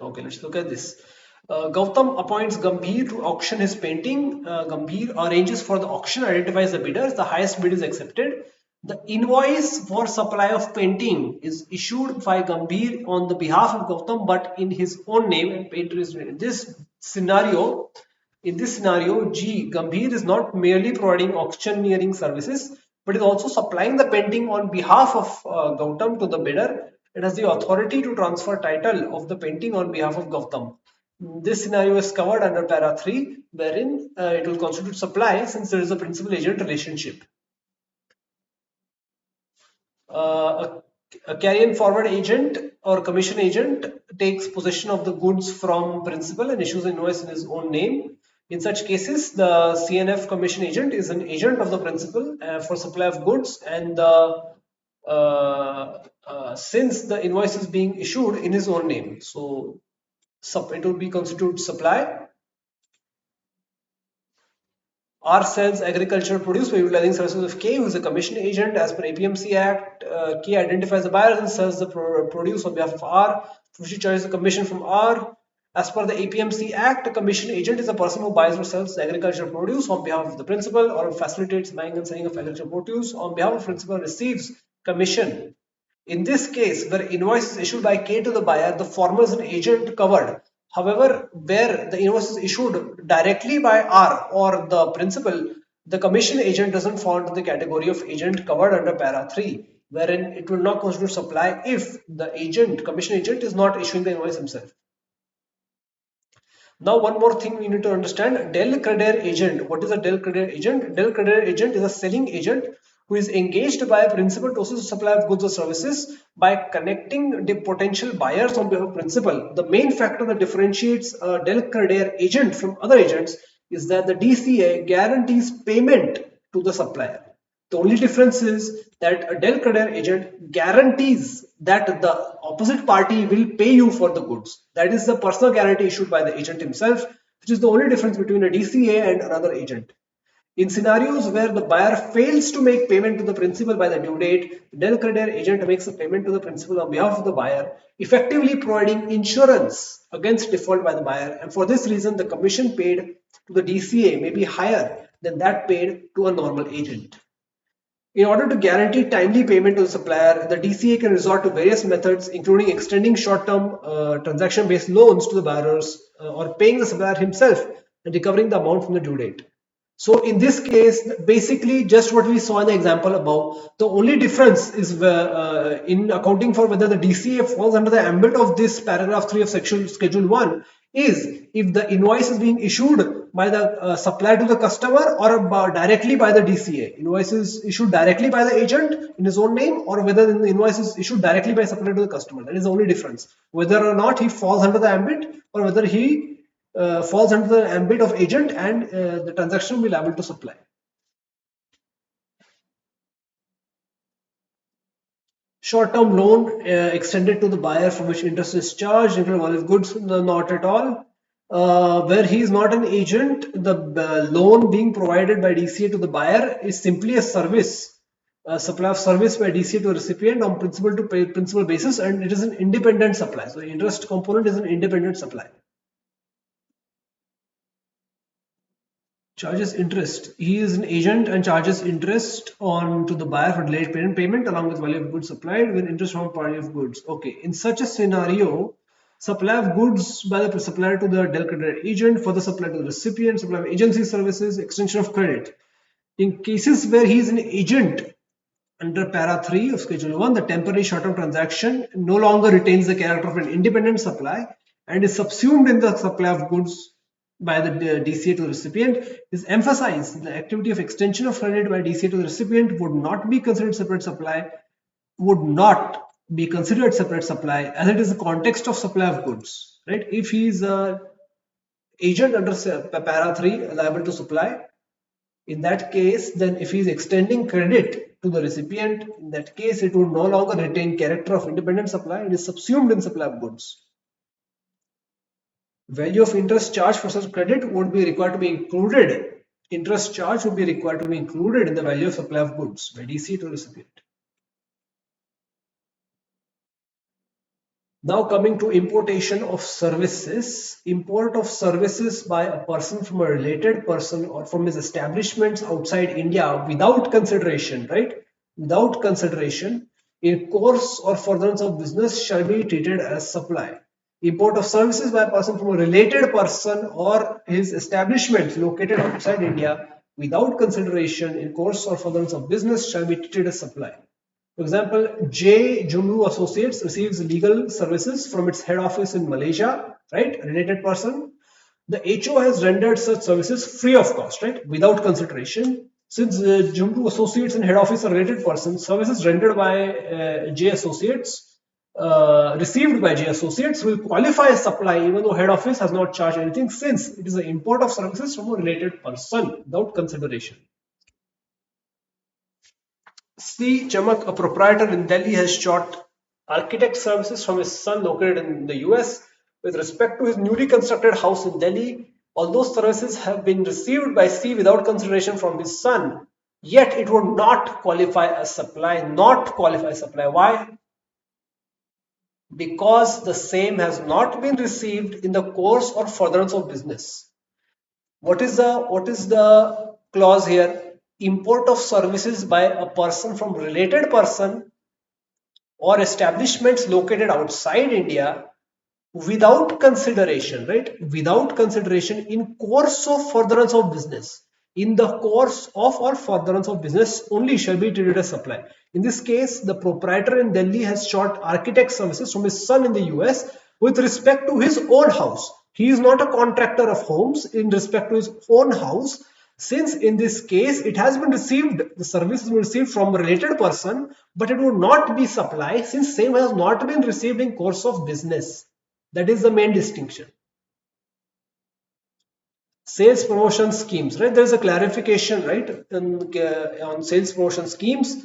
Speaker 1: Okay, let's look at this. Gautam appoints Gambhir to auction his painting. Gambhir arranges for the auction, identifies the bidders. The highest bid is accepted. The invoice for supply of painting is issued by Gambhir on the behalf of Gautam, but in his own name, and painter is written. In this scenario, Gambhir is not merely providing auctioneering services, but is also supplying the painting on behalf of Gautam to the bidder. It has the authority to transfer title of the painting on behalf of Gautam. This scenario is covered under para 3, wherein it will constitute supply since there is a principal agent relationship. A carry forward agent or commission agent takes possession of the goods from principal and issues an invoice in his own name. In such cases, the CNF commission agent is an agent of the principal for supply of goods, and since the invoice is being issued in his own name, so it would be constituted supply. R sells agricultural produce by utilizing services of K, who is a commission agent as per APMC Act. K identifies the buyers and sells the produce on behalf of R, for which he charges a commission from R. As per the APMC Act, a commission agent is a person who buys or sells agricultural produce on behalf of the principal, or facilitates buying and selling of agricultural produce on behalf of principal, receives commission. In this case, where invoice is issued by K to the buyer, the former is an agent covered. However, where the invoice is issued directly by R or the principal, the commission agent doesn't fall into the category of agent covered under para 3, wherein it will not constitute supply if the agent, commission agent, is not issuing the invoice himself. Now, one more thing we need to understand, Del Credere agent. What is a Del Credere agent? Del Credere agent is a selling agent who is engaged by a principal to assist the supply of goods or services by connecting the potential buyers on behalf of principal. The main factor that differentiates a Del Credere agent from other agents is that the DCA guarantees payment to the supplier. The only difference is that a Del Credere agent guarantees that the opposite party will pay you for the goods. That is the personal guarantee issued by the agent himself, which is the only difference between a DCA and another agent. In scenarios where the buyer fails to make payment to the principal by the due date, the Del Credere agent makes a payment to the principal on behalf of the buyer, effectively providing insurance against default by the buyer. And for this reason, the commission paid to the DCA may be higher than that paid to a normal agent. In order to guarantee timely payment to the supplier, the DCA can resort to various methods, including extending short-term transaction-based loans to the borrowers or paying the supplier himself and recovering the amount from the due date. So in this case, basically just what we saw in the example above, the only difference is in accounting for whether the DCA falls under the ambit of this paragraph 3 of schedule 1 is if the invoice is being issued by the supplier to the customer or directly by the DCA. Invoice is issued directly by the agent in his own name, or whether the invoice is issued directly by supplier to the customer. That is the only difference. Whether or not he falls under the ambit, or whether he falls under the ambit of agent and the transaction will be liable to supply. Short-term loan extended to the buyer for which interest is charged, including value of goods, not at all. Where he is not an agent, the loan being provided by DCA to the buyer is simply a service, a supply of service by DCA to a recipient on principal to pay principal basis, and it is an independent supply. So the interest component is an independent supply. Charges interest. He is an agent and charges interest on to the buyer for delayed payment along with value of goods supplied with interest from party of goods. Okay, in such a scenario, supply of goods by the supplier to the Del Credere agent, for the supplier to the recipient, supply of agency services, extension of credit. In cases where he is an agent under para 3 of schedule 1, the temporary short-term transaction no longer retains the character of an independent supply and is subsumed in the supply of goods by the DCA to the recipient. Is emphasized the activity of extension of credit by DCA to the recipient would not be considered separate supply, as it is the context of supply of goods, right? If he is a agent under para 3 liable to supply, in that case, then if he is extending credit to the recipient, in that case it would no longer retain character of independent supply, it is subsumed in supply of goods. Value of interest charged for such credit would be required to be included. Interest charge would be required to be included in the value of supply of goods by DC to recipient. Now coming to importation of services. Import of services by a person from a related person or from his establishments outside India without consideration, right? Without consideration, in course or furtherance of business shall be treated as supply. Import of services by a person from a related person or his establishment located outside India without consideration in course or furtherance of business shall be treated as supply. For example, J. Jumru Associates receives legal services from its head office in Malaysia, right? Related person. The HO has rendered such services free of cost, right? Without consideration. Since Jumru Associates and head office are related persons, services rendered by J Associates received by J Associates will qualify as supply even though head office has not charged anything, since it is an import of services from a related person without consideration. C. Chamak, a proprietor in Delhi, has sought architect services from his son located in the US with respect to his newly constructed house in Delhi. Although services have been received by C without consideration from his son, yet it would not qualify as supply. Not qualify as supply. Why? Because the same has not been received in the course or furtherance of business. What is the clause here? Import of services by a person from related person or establishments located outside India without consideration, right? Without consideration in course of furtherance of business. In the course of or furtherance of business only shall be treated as supply. In this case, the proprietor in Delhi has sought architect services from his son in the US with respect to his own house. He is not a contractor of homes in respect to his own house. Since in this case it has been received, the service has been received from a related person, but it would not be supply since same has not been received in course of business. That is the main distinction. Sales promotion schemes, right? There is a clarification, right, on sales promotion schemes.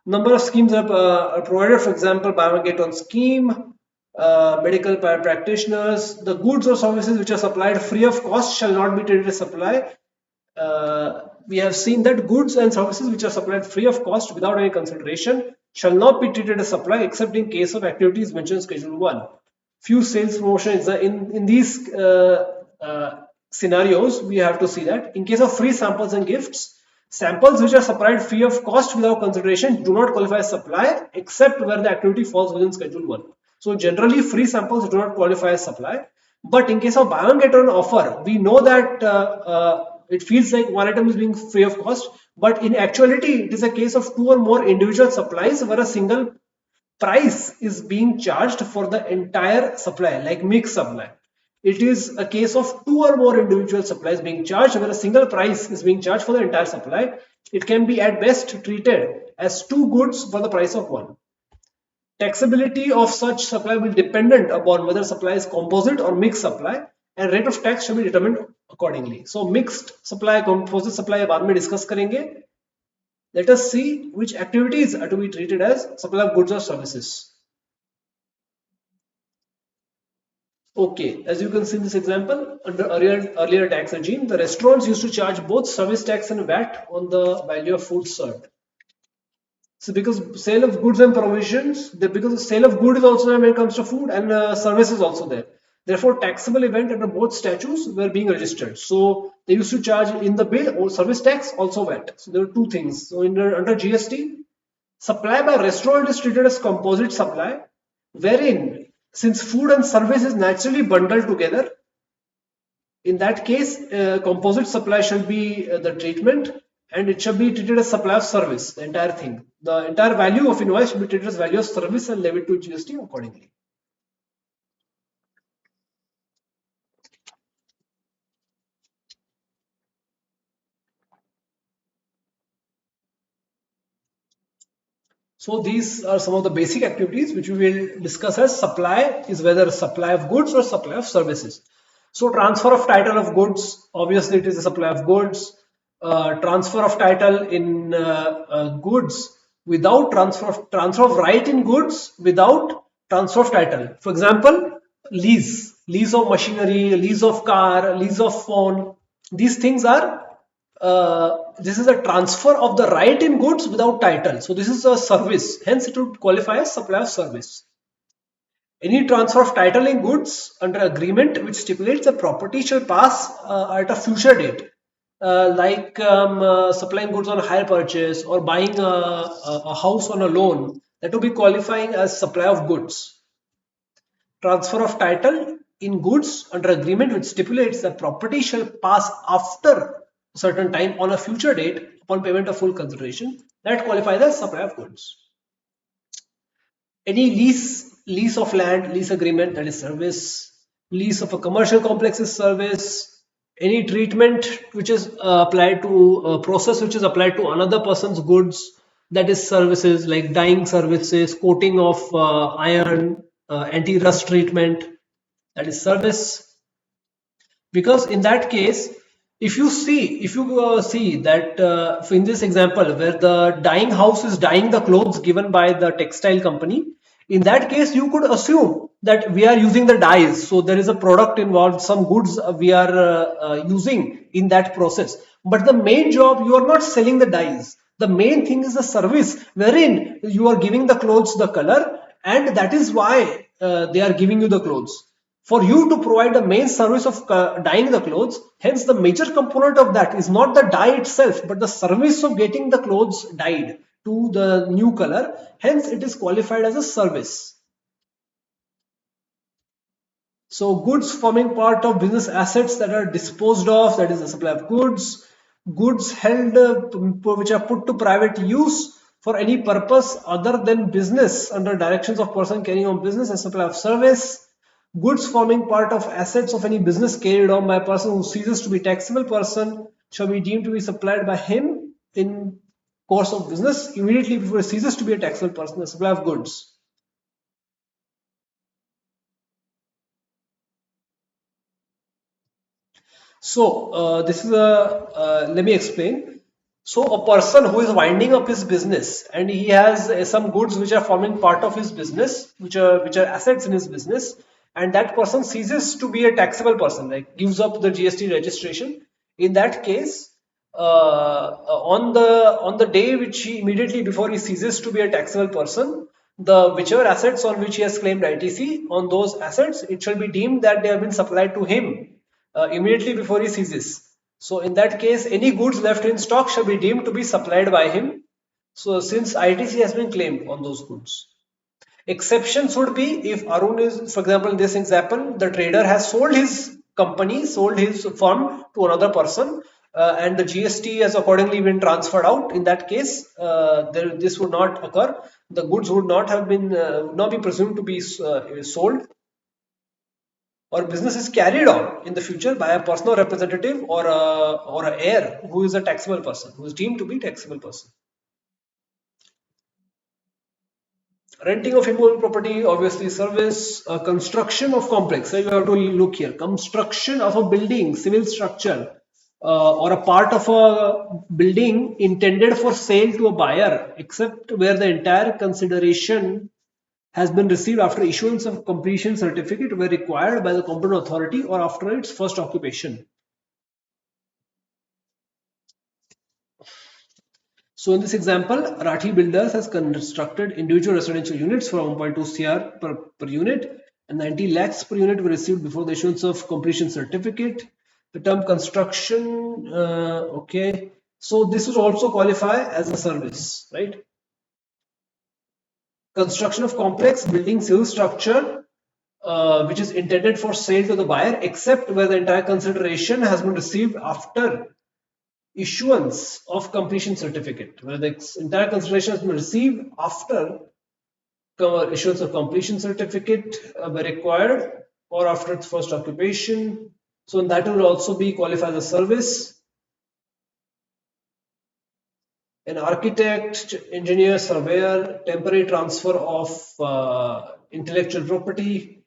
Speaker 1: Number of schemes are provided. For example, buy one get one scheme, medical practitioners. The goods or services which are supplied free of cost shall not be treated as supply. We have seen that goods and services which are supplied free of cost without any consideration shall not be treated as supply except in case of activities mentioned in Schedule 1. Few sales promotions in these scenarios, we have to see that in case of free samples and gifts, samples which are supplied free of cost without consideration do not qualify as supply except where the activity falls within Schedule 1. So generally free samples do not qualify as supply, but in case of buy one get one offer, we know that it feels like one item is being free of cost, but in actuality it is a case of two or more individual supplies where a single price is being charged for the entire supply, like mixed supply. It is a case of two or more individual supplies being charged where a single price is being charged for the entire supply. It can be at best treated as two goods for the price of one. Taxability of such supply will be dependent upon whether supply is composite or mixed supply, and rate of tax should be determined accordingly. So mixed supply, composite supply बाद में discuss करेंगे. Let us see which activities are to be treated as supply of goods or services. Okay, as you can see in this example, under earlier tax regime, the restaurants used to charge both service tax and VAT on the value of food served. So because sale of goods and provisions, because the sale of good is also there when it comes to food, and service is also there. Therefore, taxable event under both statutes were being registered. So they used to charge in the bill or service tax, also VAT. So there are two things. So under GST, supply by restaurant is treated as composite supply, wherein since food and service is naturally bundled together, in that case, composite supply shall be the treatment, and it shall be treated as supply of service, the entire thing. The entire value of invoice should be treated as value of service and levied to GST accordingly. So these are some of the basic activities which we will discuss as supply is whether supply of goods or supply of services. So transfer of title of goods, obviously it is a supply of goods. Transfer of title in goods without transfer of right in goods without transfer of title. For example, lease of machinery, lease of car, lease of phone. These things are this is a transfer of the right in goods without title. So this is a service, hence it would qualify as supply of service. Any transfer of title in goods under agreement which stipulates the property shall pass at a future date, like supplying goods on hire purchase or buying a house on a loan, that will be qualifying as supply of goods. Transfer of title in goods under agreement which stipulates that property shall pass after a certain time on a future date upon payment of full consideration, that qualifies as supply of goods. Any lease of land, lease agreement, that is service. Lease of a commercial complex is service. Any treatment which is applied to a process which is applied to another person's goods, that is services, like dyeing services, coating of iron, anti-rust treatment, that is service. Because in that case, if you see that in this example where the dyeing house is dyeing the clothes given by the textile company, In that case, you could assume that we are using the dyes. So there is a product involved, some goods we are using in that process. But the main job, you are not selling the dyes. The main thing is the service wherein you are giving the clothes the color, and that is why they are giving you the clothes. For you to provide the main service of dyeing the clothes, hence the major component of that is not the dye itself, but the service of getting the clothes dyed to the new color. Hence, it is qualified as a service. So goods forming part of business assets that are disposed of, that is the supply of goods. Goods held which are put to private use for any purpose other than business under directions of person carrying on business, and supply of service. Goods forming part of assets of any business carried on by a person who ceases to be taxable person shall be deemed to be supplied by him in course of business immediately before he ceases to be a taxable person, the supply of goods. So this is let me explain. So a person who is winding up his business and he has some goods which are forming part of his business, which are assets in his business, and that person ceases to be a taxable person, like gives up the GST registration. In that case, on the day which he immediately before he ceases to be a taxable person, the whichever assets on which he has claimed ITC, on those assets it shall be deemed that they have been supplied to him immediately before he ceases. So in that case, any goods left in stock shall be deemed to be supplied by him. So since ITC has been claimed on those goods. Exceptions would be if Arun is, for example, in this example, the trader has sold his company, sold his firm to another person, and the GST has accordingly been transferred out. In that case, this would not occur. The goods would not have been, would not be presumed to be sold, or business is carried on in the future by a personal representative or a heir who is a taxable person, who is deemed to be taxable person. Renting of immovable property, obviously service. Construction of complex. So you have to look here. Construction of a building, civil structure, or a part of a building intended for sale to a buyer, except where the entire consideration has been received after issuance of completion certificate where required by the competent authority or after its first occupation. So in this example, Rathi Builders has constructed individual residential units for 1.2 CR per unit, and 90 lakhs per unit were received before the issuance of completion certificate. The term construction, okay. So this would also qualify as a service, right? Construction of complex building civil structure which is intended for sale to the buyer, except where the entire consideration has been received after issuance of completion certificate, where the entire consideration has been received after issuance of completion certificate were required or after its first occupation. So that will also be qualified as a service. An architect, engineer, surveyor, temporary transfer of intellectual property,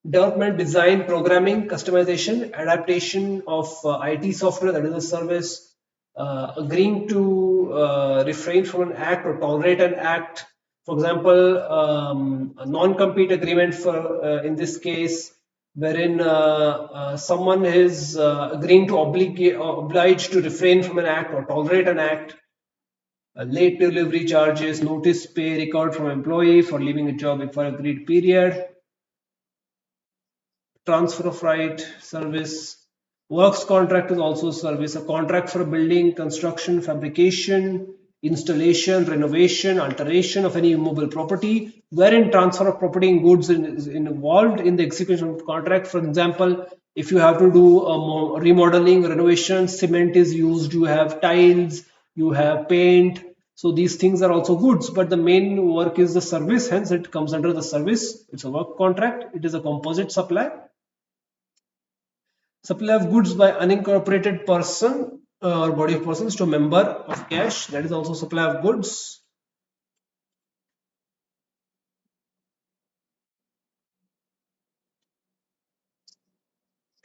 Speaker 1: development, design, programming, customization, adaptation of IT software, that is a service, agreeing to refrain from an act or tolerate an act. For example, a non-compete agreement for in this case, wherein someone is agreeing to oblige to refrain from an act or tolerate an act. Late delivery charges, notice pay record from employee for leaving a job before agreed period, transfer of right, service. Works contract is also a service. A contract for building, construction, fabrication, installation, renovation, alteration of any immobile property, wherein transfer of property and goods is involved in the execution of the contract. For example, if you have to do a remodeling, renovation, cement is used, you have tiles, you have paint. So these things are also goods, but the main work is the service, hence it comes under the service. It's a work contract, it is a composite supply. Supply of goods by unincorporated person or body of persons to a member of cash, that is also supply of goods.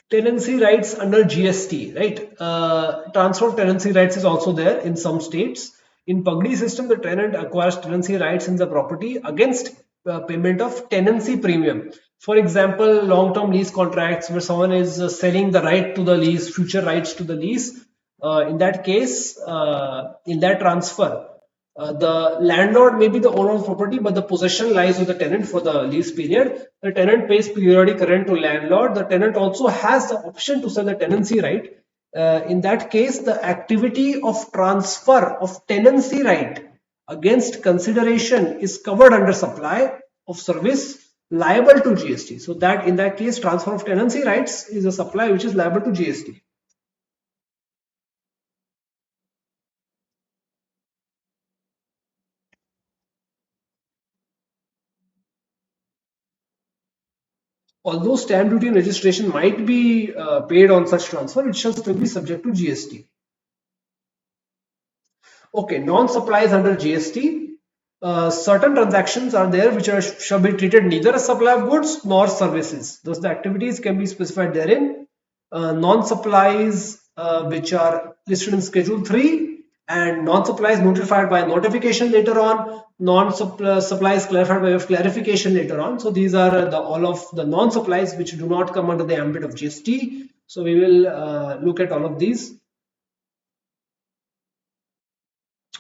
Speaker 1: Tenancy rights under GST, right? Transfer of tenancy rights is also there in some states. In Pagdi system, the tenant acquires tenancy rights in the property against payment of tenancy premium. For example, long-term lease contracts where someone is selling the right to the lease, future rights to the lease. In that case, in that transfer, the landlord may be the owner of the property, but the possession lies with the tenant for the lease period. The tenant pays periodic rent to landlord. The tenant also has the option to sell the tenancy right. In that case, the activity of transfer of tenancy right against consideration is covered under supply of service liable to GST. So that in that case, transfer of tenancy rights is a supply which is liable to GST. Although stamp duty and registration might be paid on such transfer, it shall still be subject to GST. Okay, non-supplies under GST. Certain transactions are there which shall be treated neither as supply of goods nor services. Thus, the activities can be specified therein. Non-supplies which are listed in Schedule 3 and non-supplies notified by notification later on, non-supplies clarified by clarification later on. So these are all of the non-supplies which do not come under the ambit of GST. So we will look at all of these.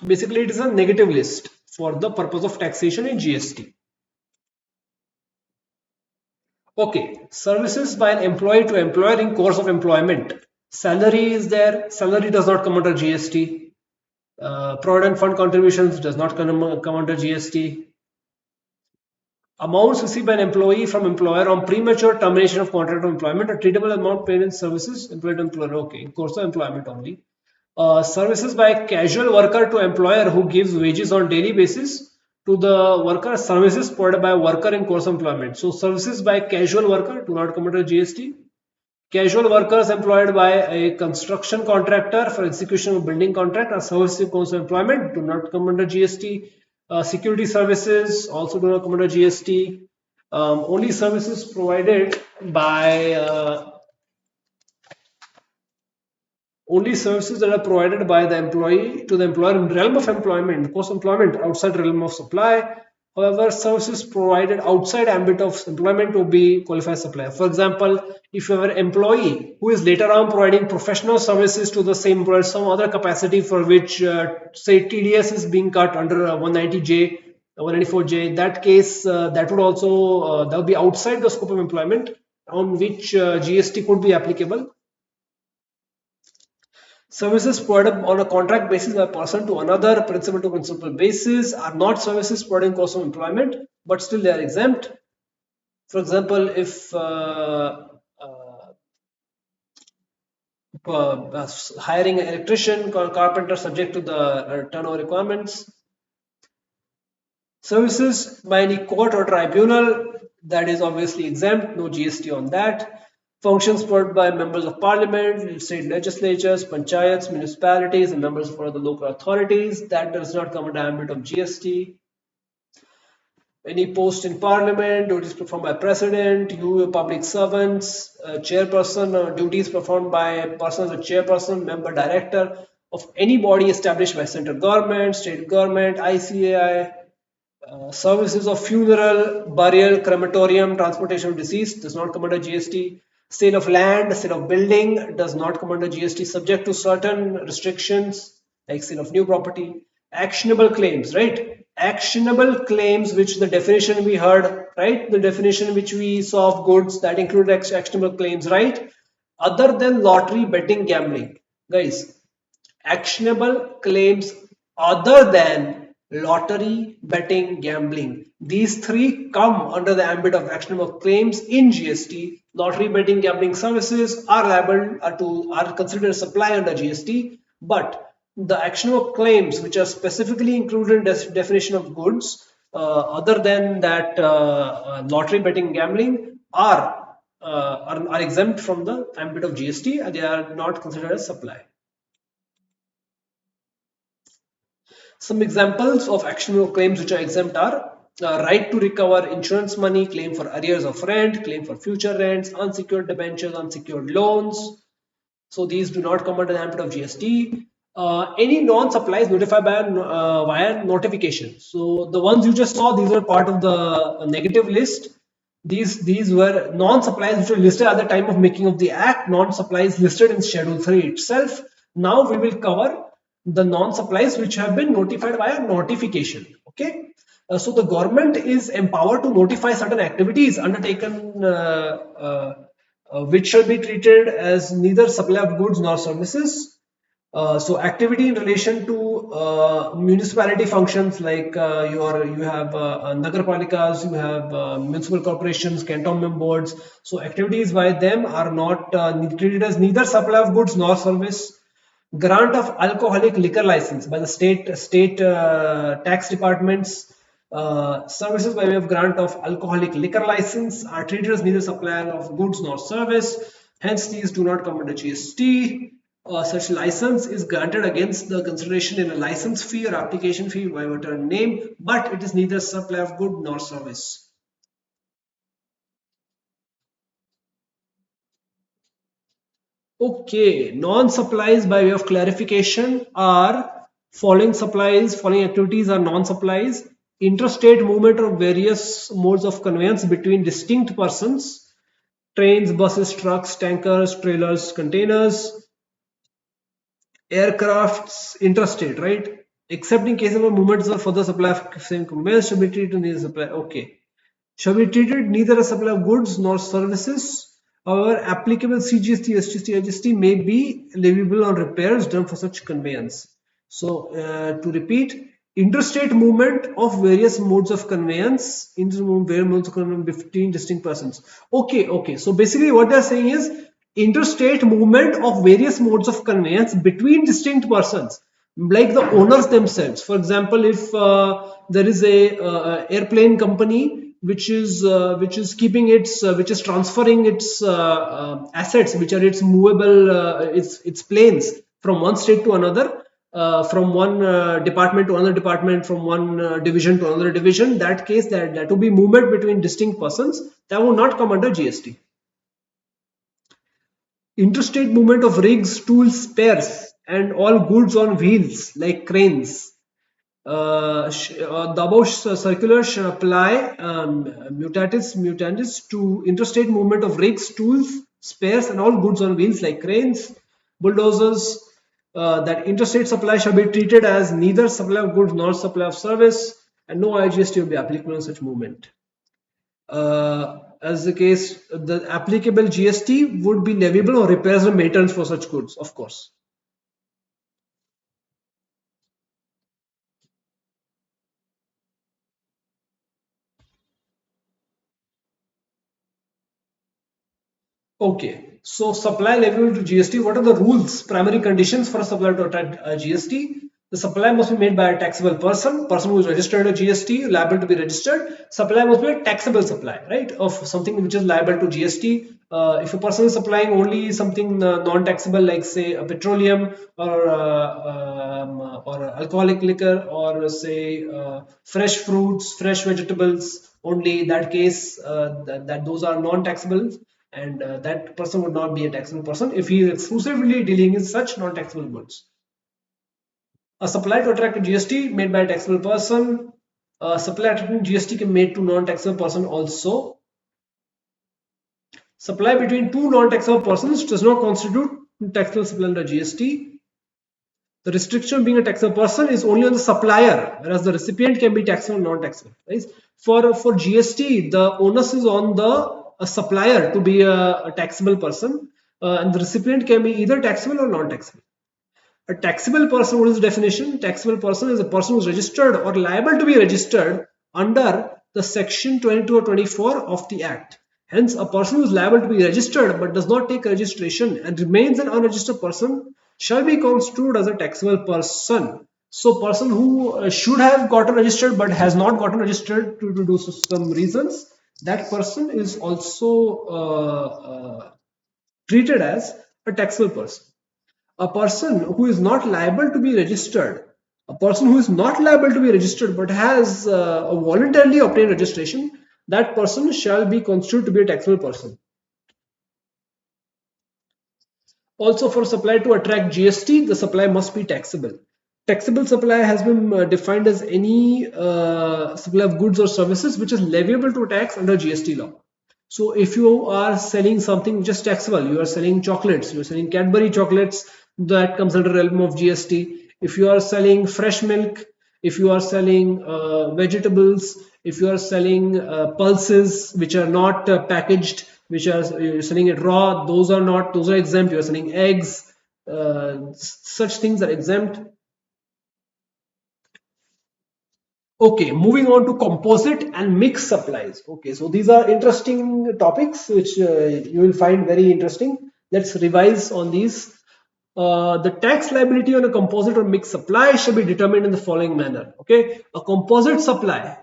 Speaker 1: Basically, it is a negative list for the purpose of taxation in GST. Okay, services by an employee to employer in course of employment. Salary is there. Salary does not come under GST. Provident fund contributions does not come under GST. Amounts received by an employee from employer on premature termination of contract of employment are treatable amount paid in services employed to employer. Okay, in course of employment only. Services by a casual worker to employer who gives wages on daily basis to the worker, services provided by a worker in course of employment. So services by a casual worker do not come under GST. Casual workers employed by a construction contractor for execution of building contract or services in course of employment do not come under GST. Security services also do not come under GST. Only services provided by only services that are provided by the employee to the employer in realm of employment, course employment, outside realm of supply. However, services provided outside ambit of employment will be qualified supply. For example, if you have an employee who is later on providing professional services to the same employer, some other capacity for which, say, TDS is being cut under 190J, 194J, in that case, that would also that would be outside the scope of employment on which GST could be applicable. Services provided on a contract basis by a person to another, principal to principal basis, are not services provided in course of employment, but still they are exempt. For example, if hiring an electrician, carpenter subject to the turnover requirements. Services by any court or tribunal, that is obviously exempt, no GST on that. Functions performed by members of parliament, state legislatures, panchayats, municipalities, and members for the local authorities, that does not come under ambit of GST. Any post in parliament, duties performed by president, you public servants, chairperson, duties performed by a person as a chairperson, member, director of any body established by central government, state government, ICAI. Services of funeral, burial, crematorium, transportation of deceased does not come under GST. Sale of land, sale of building does not come under GST, subject to certain restrictions like sale of new property. Actionable claims, right? Actionable claims, which the definition we heard, right? The definition which we saw of goods that include actionable claims, right? Other than lottery, betting, gambling. Guys, actionable claims other than lottery, betting, gambling. These three come under the ambit of actionable claims in GST. Lottery, betting, gambling services are liable are considered supply under GST, but the actionable claims which are specifically included in definition of goods other than that lottery, betting, gambling are exempt from the ambit of GST and they are not considered as supply. Some examples of actionable claims which are exempt are right to recover insurance money, claim for arrears of rent, claim for future rents, unsecured debentures, unsecured loans. So these do not come under the ambit of GST. any non-supply is notified by via notification. So the ones you just saw, these were part of the negative list. These were non-supplies which were listed at the time of making of the act. Non-supplies listed in Schedule 3 itself. Now we will cover the non-supplies which have been notified via notification. Okay. So the government is empowered to notify certain activities undertaken which shall be treated as neither supply of goods nor services. So activity in relation to municipality functions like you have nagar palikas, you have municipal corporations, cantonment boards. So activities by them are not treated as neither supply of goods nor service. Grant of alcoholic liquor license by the state tax departments. Services by way of grant of alcoholic liquor license are treated as neither supplier of goods nor service. Hence, these do not come under GST. Such license is granted against the consideration in a license fee or application fee by whatever name, but it is neither supply of good nor service. Okay, non-supplies by way of clarification are following activities are non-supplies. Interstate movement of various modes of conveyance between distinct persons, trains, buses, trucks, tankers, trailers, containers, aircrafts, interstate, right? Except in case of a movement or further supply of same conveyance should be treated neither supply. Okay. Shall be treated neither a supply of goods nor services. However, applicable CGST, SGST, IGST may be leviable on repairs done for such conveyance. So, to repeat, interstate movement of various modes of conveyance, various modes of conveyance between distinct persons. Okay. So basically, what they're saying is interstate movement of various modes of conveyance between distinct persons, like the owners themselves. For example, if there is a airplane company which is keeping its which is transferring its assets, which are its movable its planes from one state to another, from one department to another department, from one division to another division. That case, that will be movement between distinct persons, that will not come under GST. Interstate movement of rigs, tools, spares, and all goods on wheels like cranes. The above circular shall apply mutatis to interstate movement of rigs, tools, spares, and all goods on wheels like cranes, bulldozers. That interstate supply shall be treated as neither supply of goods nor supply of service, and no IGST will be applicable on such movement. As the case, the applicable GST would be leviable on repairs and maintenance for such goods, of course. Okay, so supply level to GST. What are the rules, primary conditions for a supply to attract GST? The supply must be made by a taxable person who is registered at GST, liable to be registered. Supply must be a taxable supply, right, of something which is liable to GST. If a person is supplying only something non-taxable, like say a petroleum or alcoholic liquor, or say fresh fruits, fresh vegetables, only in that case that those are non-taxable, and that person would not be a taxable person if he is exclusively dealing in such non-taxable goods. A supply to attract a GST made by a taxable person. A supply attracting GST can be made to non-taxable person also. Supply between two non-taxable persons does not constitute taxable supply under GST. The restriction being a taxable person is only on the supplier, whereas the recipient can be taxable or non-taxable. Right? For GST, the onus is on the supplier to be a taxable person, and the recipient can be either taxable or non-taxable. A taxable person, what is the definition? Taxable person is a person who is registered or liable to be registered under the section 22 or 24 of the Act. Hence, a person who is liable to be registered but does not take registration and remains an unregistered person shall be construed as a taxable person. So, person who should have gotten registered but has not gotten registered to do some reasons, that person is also treated as a taxable person. A person who is not liable to be registered, but has voluntarily obtained registration, that person shall be constituted to be a taxable person. Also, for supply to attract GST, the supply must be taxable. Taxable supply has been defined as any supply of goods or services which is leviable to tax under GST law. So if you are selling something which is taxable, you are selling chocolates, you are selling Cadbury chocolates, that comes under realm of GST. If you are selling fresh milk, if you are selling vegetables, if you are selling pulses which are not packaged, which are you're selling it raw, those are not, those are exempt. You are selling eggs, such things are exempt. Okay, moving on to composite and mixed supplies. Okay, so these are interesting topics which you will find very interesting. Let's revise on these. The tax liability on a composite or mixed supply shall be determined in the following manner. Okay, a composite supply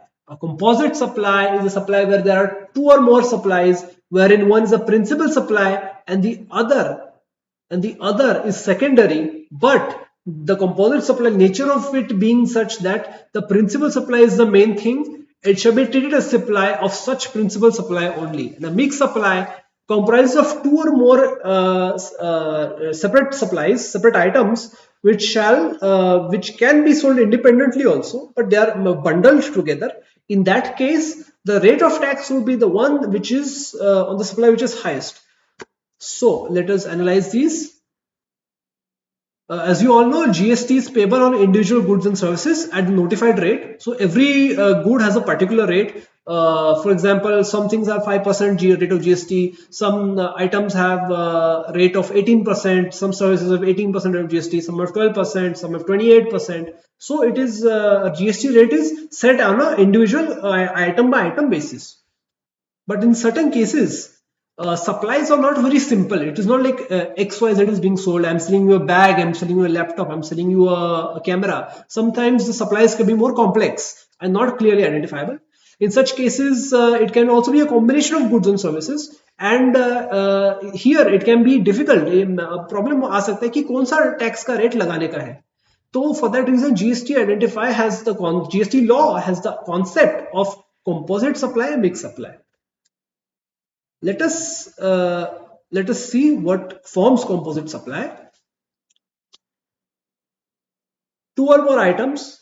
Speaker 1: is a supply where there are two or more supplies, wherein one is a principal supply and the other is secondary, but the composite supply nature of it being such that the principal supply is the main thing, it shall be treated as supply of such principal supply only. And a mixed supply comprises of two or more separate supplies, separate items, which can be sold independently also, but they are bundled together. In that case, the rate of tax will be the one which is on the supply which is highest. So let us analyze these. As you all know, GST is payable on individual goods and services at the notified rate. So every good has a particular rate. For example, some things have 5% rate of GST. Some items have rate of 18%. Some services have 18% of GST. Some have 12%. Some have 28%. So it is GST rate is set on an individual item by item basis. But in certain cases, supplies are not very simple. It is not like XYZ is being sold. I'm selling you a bag, I'm selling you a laptop, I'm selling you a camera. Sometimes the supplies can be more complex and not clearly identifiable. In such cases, it can also be a combination of goods and services. And here it can be difficult. Problem आ सकता है कि कौन सा tax का rate लगाने का है. So for that reason, GST law has the concept of composite supply and mixed supply. Let us see what forms composite supply. Two or more items,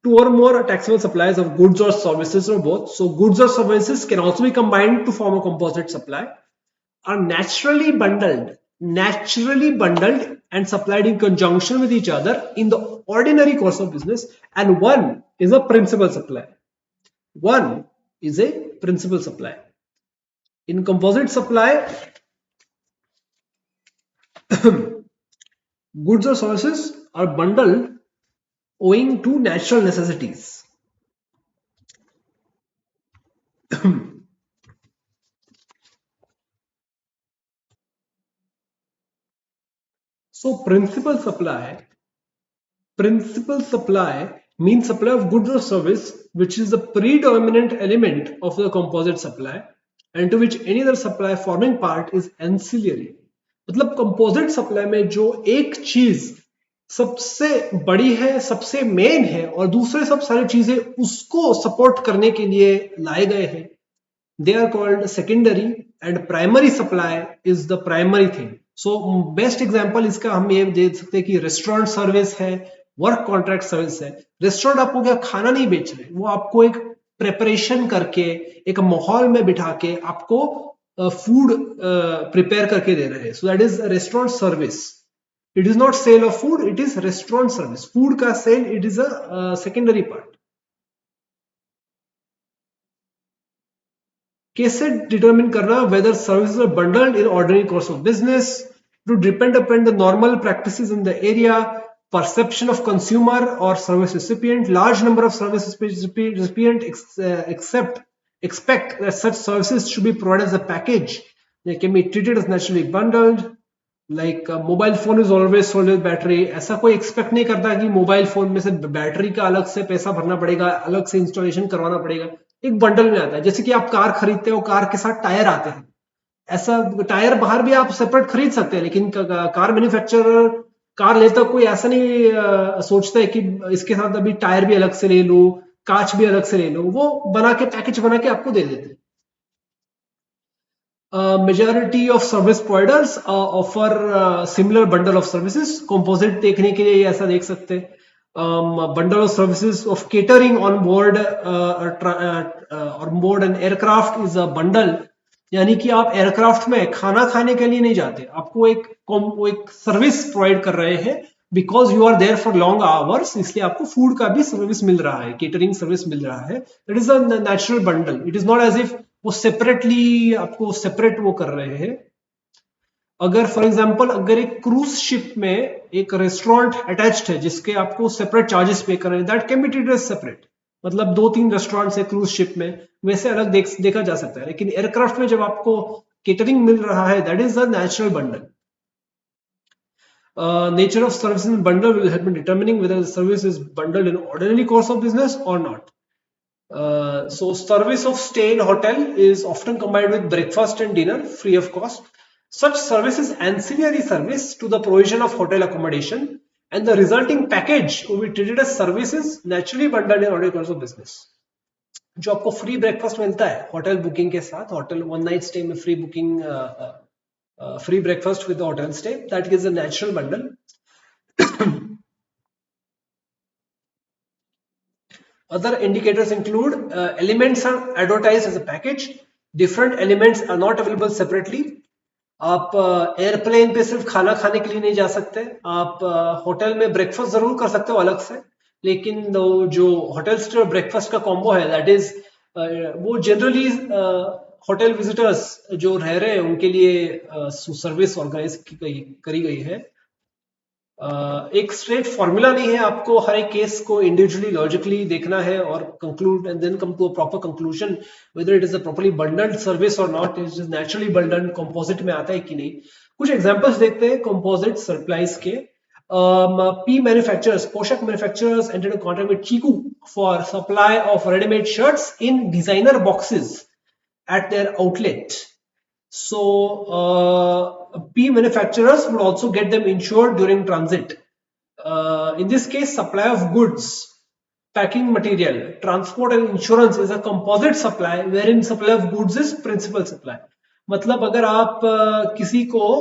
Speaker 1: two or more taxable supplies of goods or services or both. So goods or services can also be combined to form a composite supply, are naturally bundled and supplied in conjunction with each other in the ordinary course of business, and one is a principal supply. One is a principal supply. In composite supply, goods or services are bundled owing to natural necessities. So principal supply means supply of goods or service which is the predominant element of the composite supply and to which any other supply forming part is ancillary. मतलब composite supply में जो एक चीज सबसे बड़ी है, सबसे main है और दूसरे सब सारी चीजें उसको सपोर्ट करने के लिए लाए गए हैं, they are called secondary, and primary supply is the primary thing. So best example इसका हम ये दे सकते हैं कि रेस्टोरेंट सर्विस है, वर्क कॉन्ट्रैक्ट सर्विस है. रेस्टोरेंट आपको क्या खाना नहीं बेच रहे, वो आपको एक प्रिपरेशन करके एक माहौल में बिठा के आपको फूड प्रिपेयर करके दे रहे हैं. So that is restaurant service. It is not sale of food, it is restaurant service. Food का sale it is a secondary part. कैसे डिटरमिन करना whether services are bundled in ordinary course of business? To depend upon the normal practices in the area, perception of consumer or service recipient. Large number of service recipient expect that such services should be provided as a package. They can be treated as naturally bundled. Like mobile phone is always sold with battery. ऐसा कोई expect नहीं करता कि mobile phone में से battery का अलग से पैसा भरना पड़ेगा, अलग से इंस्टॉलेशन करवाना पड़ेगा. एक बंडल में आता है. जैसे कि आप कार खरीदते हो, कार के साथ टायर आते हैं. ऐसा टायर बाहर भी आप सेपरेट खरीद सकते हैं, लेकिन कार मैन्युफैक्चरर कार लेता कोई ऐसा नहीं सोचता है कि इसके साथ अभी टायर भी अलग से ले लो, कांच भी अलग से ले लो. वो बना के पैकेज बना के आपको दे देते हैं. Majority of service providers offer similar bundle of services. Composite देखने के लिए ऐसा देख सकते हैं. Bundle of services of catering on board an aircraft is a bundle. यानी कि आप एयरक्राफ्ट में खाना खाने के लिए नहीं जाते, आपको एक सर्विस प्रोवाइड कर रहे हैं because you are there for long hours, इसलिए आपको फूड का भी सर्विस मिल रहा है, केटरिंग सर्विस मिल रहा है. That is a natural bundle. It is not as if वो सेपरेटली आपको सेपरेट वो कर रहे हैं. अगर फॉर एग्जांपल अगर एक क्रूज शिप में एक रेस्टोरेंट अटैच्ड है जिसके आपको सेपरेट चार्जेस पे कर रहे हैं, that can be treated as separate. मतलब 2-3 रेस्टोरेंट्स है क्रूज शिप में, वैसे अलग देखा जा सकता है. लेकिन एयरक्राफ्ट में जब आपको केटरिंग मिल रहा है, that is the natural bundle. Nature of service in bundle will help in determining whether the service is bundled in ordinary course of business or not. So service of stay in hotel is often combined with breakfast and dinner free of cost. Such service is ancillary service to the provision of hotel accommodation, and the resulting package will be treated as services naturally bundled in ordinary course of business. जो आपको free breakfast मिलता है hotel booking के साथ, hotel one night stay में free booking, free breakfast with the hotel stay, that is a natural bundle. Other indicators include elements are advertised as a package. Different elements are not available separately. आप airplane पे सिर्फ खाना खाने के लिए नहीं जा सकते, आप होटल में ब्रेकफास्ट जरूर कर सकते हो अलग से, लेकिन जो होटल स्टे और ब्रेकफास्ट का कॉम्बो है दैट इज वो जनरली होटल विजिटर्स जो रह रहे हैं उनके लिए सर्विस ऑर्गेनाइज करी गई है. एक स्ट्रेट फॉर्मूला नहीं है, आपको हर एक केस को इंडिविजुअली लॉजिकली देखना है और conclude and then come to a proper conclusion whether it is a properly bundled service और not. It is naturally bundled, composite में आता है कि नहीं. कुछ एग्जांपल्स देखते हैं कंपोजिट सप्लाईज के. P manufacturers, पोशाक manufacturers entered a contract with Chiku for supply of ready-made shirts in designer boxes at their outlet. So P manufacturers would also get them insured during transit. In this case, supply of goods, packing material, transport and insurance is a composite supply wherein supply of goods is principal supply. मतलब अगर आप किसी को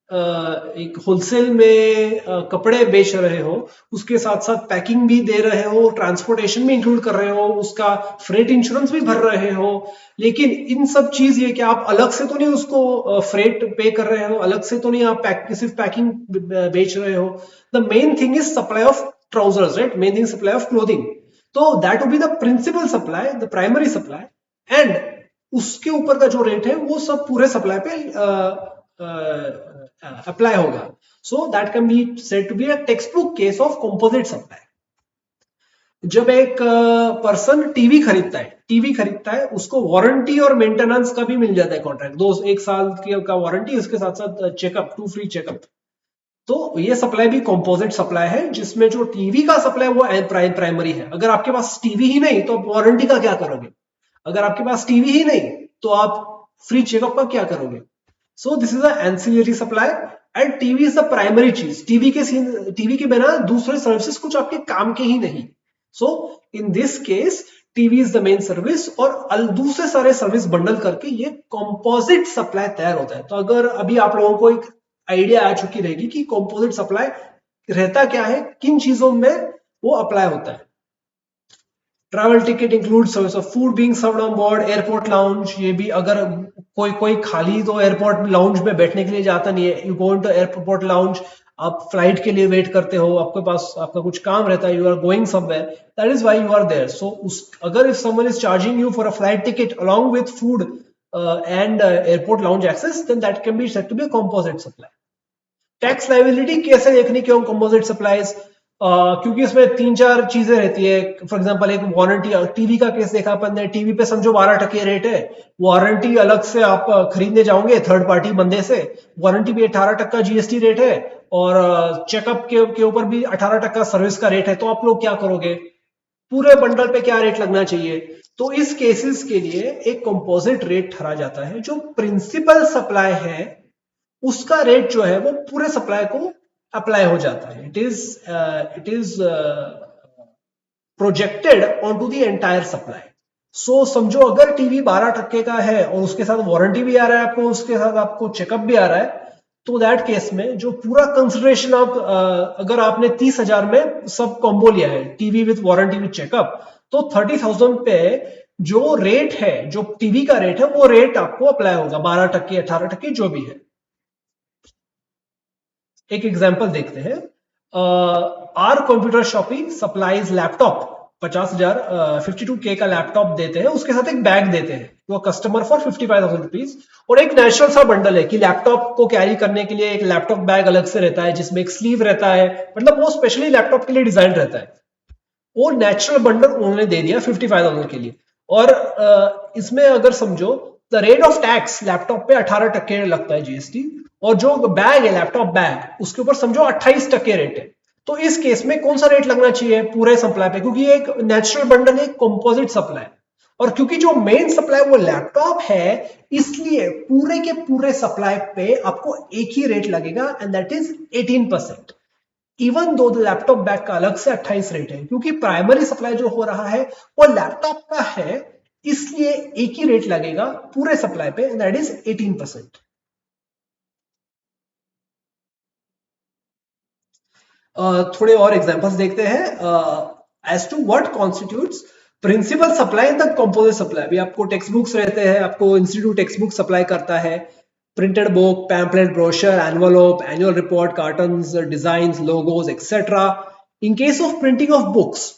Speaker 1: एक wholesale में कपड़े बेच रहे हो, उसके साथ साथ पैकिंग भी दे रहे हो, ट्रांसपोर्टेशन भी इंक्लूड कर रहे हो, उसका फ्रेट इंश्योरेंस भी भर रहे हो, लेकिन इन सब चीज ये कि आप अलग से तो नहीं उसको फ्रेट पे कर रहे हो, अलग से तो नहीं आप सिर्फ पैकिंग बेच रहे हो. The main thing is supply of trousers, right. Main thing supply of clothing. तो that would be the principal supply, the primary supply, and उसके ऊपर का जो रेट है वो सब पूरे सप्लाई पे अप्लाई होगा. So that can be said to be a text book case of composite supply. जब एक पर्सन टीवी खरीदता है उसको वारंटी और मेंटेनेंस का भी मिल जाता है कॉन्ट्रैक्ट, 1 साल का वारंटी, उसके साथ साथ चेकअप, 2 फ्री चेकअप. तो ये सप्लाई भी कंपोजिट सप्लाई है, जिसमें जो टीवी का सप्लाई वो प्राइमरी है. अगर आपके पास टीवी ही नहीं तो वारंटी का क्या करोगे? अगर आपके पास टीवी ही नहीं तो आप फ्री चेकअप का क्या करोगे? So this is ancillary supply and TV is the primary चीज. टीवी के बिना दूसरे सर्विसेज कुछ आपके काम के ही नहीं. So in this case TV is the main service और दूसरे सारे सर्विस बंडल करके ये कंपोजिट सप्लाई तैयार होता है. तो अगर अभी आप लोगों को एक आइडिया आ चुकी रहेगी कि कंपोजिट सप्लाई रहता क्या है, किन चीजों में वो अप्लाई होता है. Travel ticket include service of food being served on board, airport lounge. ये भी अगर कोई खाली तो एयरपोर्ट लाउंज में बैठने के लिए जाता नहीं है, you go into airport lounge, आप फ्लाइट के लिए वेट करते हो, आपके पास आपका कुछ काम रहता है, you are going somewhere, that is why you are there. So अगर if someone is charging you for a flight ticket along with food and airport lounge access, then that can be said to be a composite supply. Tax liability कैसे देखनी क्यों composite supplies? क्योंकि इसमें 3-4 चीजें रहती है. For example एक warranty, TV का केस देखा अपन ने, टीवी पे समझो 12% रेट है, वारंटी अलग से आप खरीदने जाओगे थर्ड पार्टी बंदे से, वारंटी भी 18% जीएसटी रेट है और चेकअप के ऊपर भी 18% सर्विस का रेट है. तो आप लोग क्या करोगे? पूरे बंडल पे क्या रेट लगना चाहिए? तो इस केसेस के लिए एक कंपोजिट रेट ठहरा जाता है. जो प्रिंसिपल सप्लाई है उसका रेट जो है वो पूरे सप्लाई को अप्लाई हो जाता है. It is projected on to the entire supply. So समझो अगर टीवी 12% का है और उसके साथ वारंटी भी आ रहा है आपको, उसके साथ आपको चेकअप भी आ रहा है, तो दैट केस में जो पूरा कंसिडरेशन आप अगर आपने 30,000 में सब कॉम्बो लिया है, TV with warranty with checkup, तो 30,000 पे जो रेट है, जो टीवी का रेट है, वो रेट आपको अप्लाई होगा, 12%, 18%, जो भी है। एक एग्जांपल देखते हैं। R computer shopping supplies laptop 50,000 52K का लैपटॉप देते हैं, उसके साथ एक बैग देते हैं तो कस्टमर फॉर 55,000 रुपीज। और एक नेचुरल सा बंडल है कि लैपटॉप को कैरी करने के लिए एक लैपटॉप बैग अलग से रहता है जिसमें एक स्लीव रहता है, मतलब वो स्पेशली लैपटॉप के लिए डिजाइन रहता है। वो नेचुरल बंडल उन्होंने दे दिया 55,000 के लिए। और इसमें अगर समझो the rate of tax laptop पे 18% लगता है जीएसटी, और जो बैग है लैपटॉप बैग उसके ऊपर समझो 28% रेट है। तो इस केस में कौन सा रेट लगना चाहिए पूरे सप्लाई पे, क्योंकि एक नेचुरल बंडल एक कंपोजिट सप्लाई, और क्योंकि जो मेन सप्लाई वो लैपटॉप है, इसलिए पूरे के पूरे सप्लाई पे आपको एक ही रेट लगेगा and that is 18%। Even though laptop bag का अलग से 28 रेट है, क्योंकि प्राइमरी सप्लाई जो हो रहा है वो लैपटॉप का है, इसलिए एक ही रेट लगेगा पूरे सप्लाई पे, दैट इज 18%। थोड़े और एग्जांपल्स देखते हैं। As to what constitutes principal supply in the composite supply. अभी आपको टेक्स्ट बुक्स रहते हैं, आपको इंस्टीट्यूट टेक्स्ट बुक सप्लाई करता है, printed book, pamphlet, brochure, envelope, annual report, cottons, design, logos etcetera. In case of printing of books,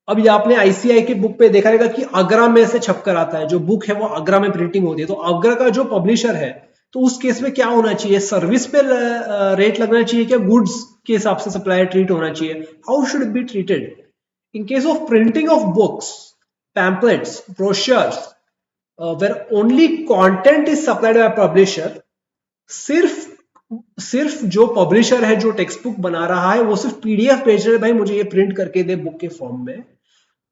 Speaker 1: अभी आपने ICI के बुक पे देखा रहेगा कि आगरा में से छप कर आता है, जो बुक है वो आगरा में प्रिंटिंग होती है, तो आगरा का जो पब्लिशर है, तो उस केस में क्या होना चाहिए, सर्विस पे रेट लगना चाहिए क्या गुड्स के हिसाब से सप्लायर ट्रीट होना चाहिए, how should it be treated. In case of printing of books, pamphlets, brochures, where only content is supplied by publisher, सिर्फ सिर्फ जो पब्लिशर है जो टेक्स्ट बुक बना रहा है वो सिर्फ पीडीएफ भेज रहे हैं, भाई मुझे ये प्रिंट करके दे बुक के फॉर्म में,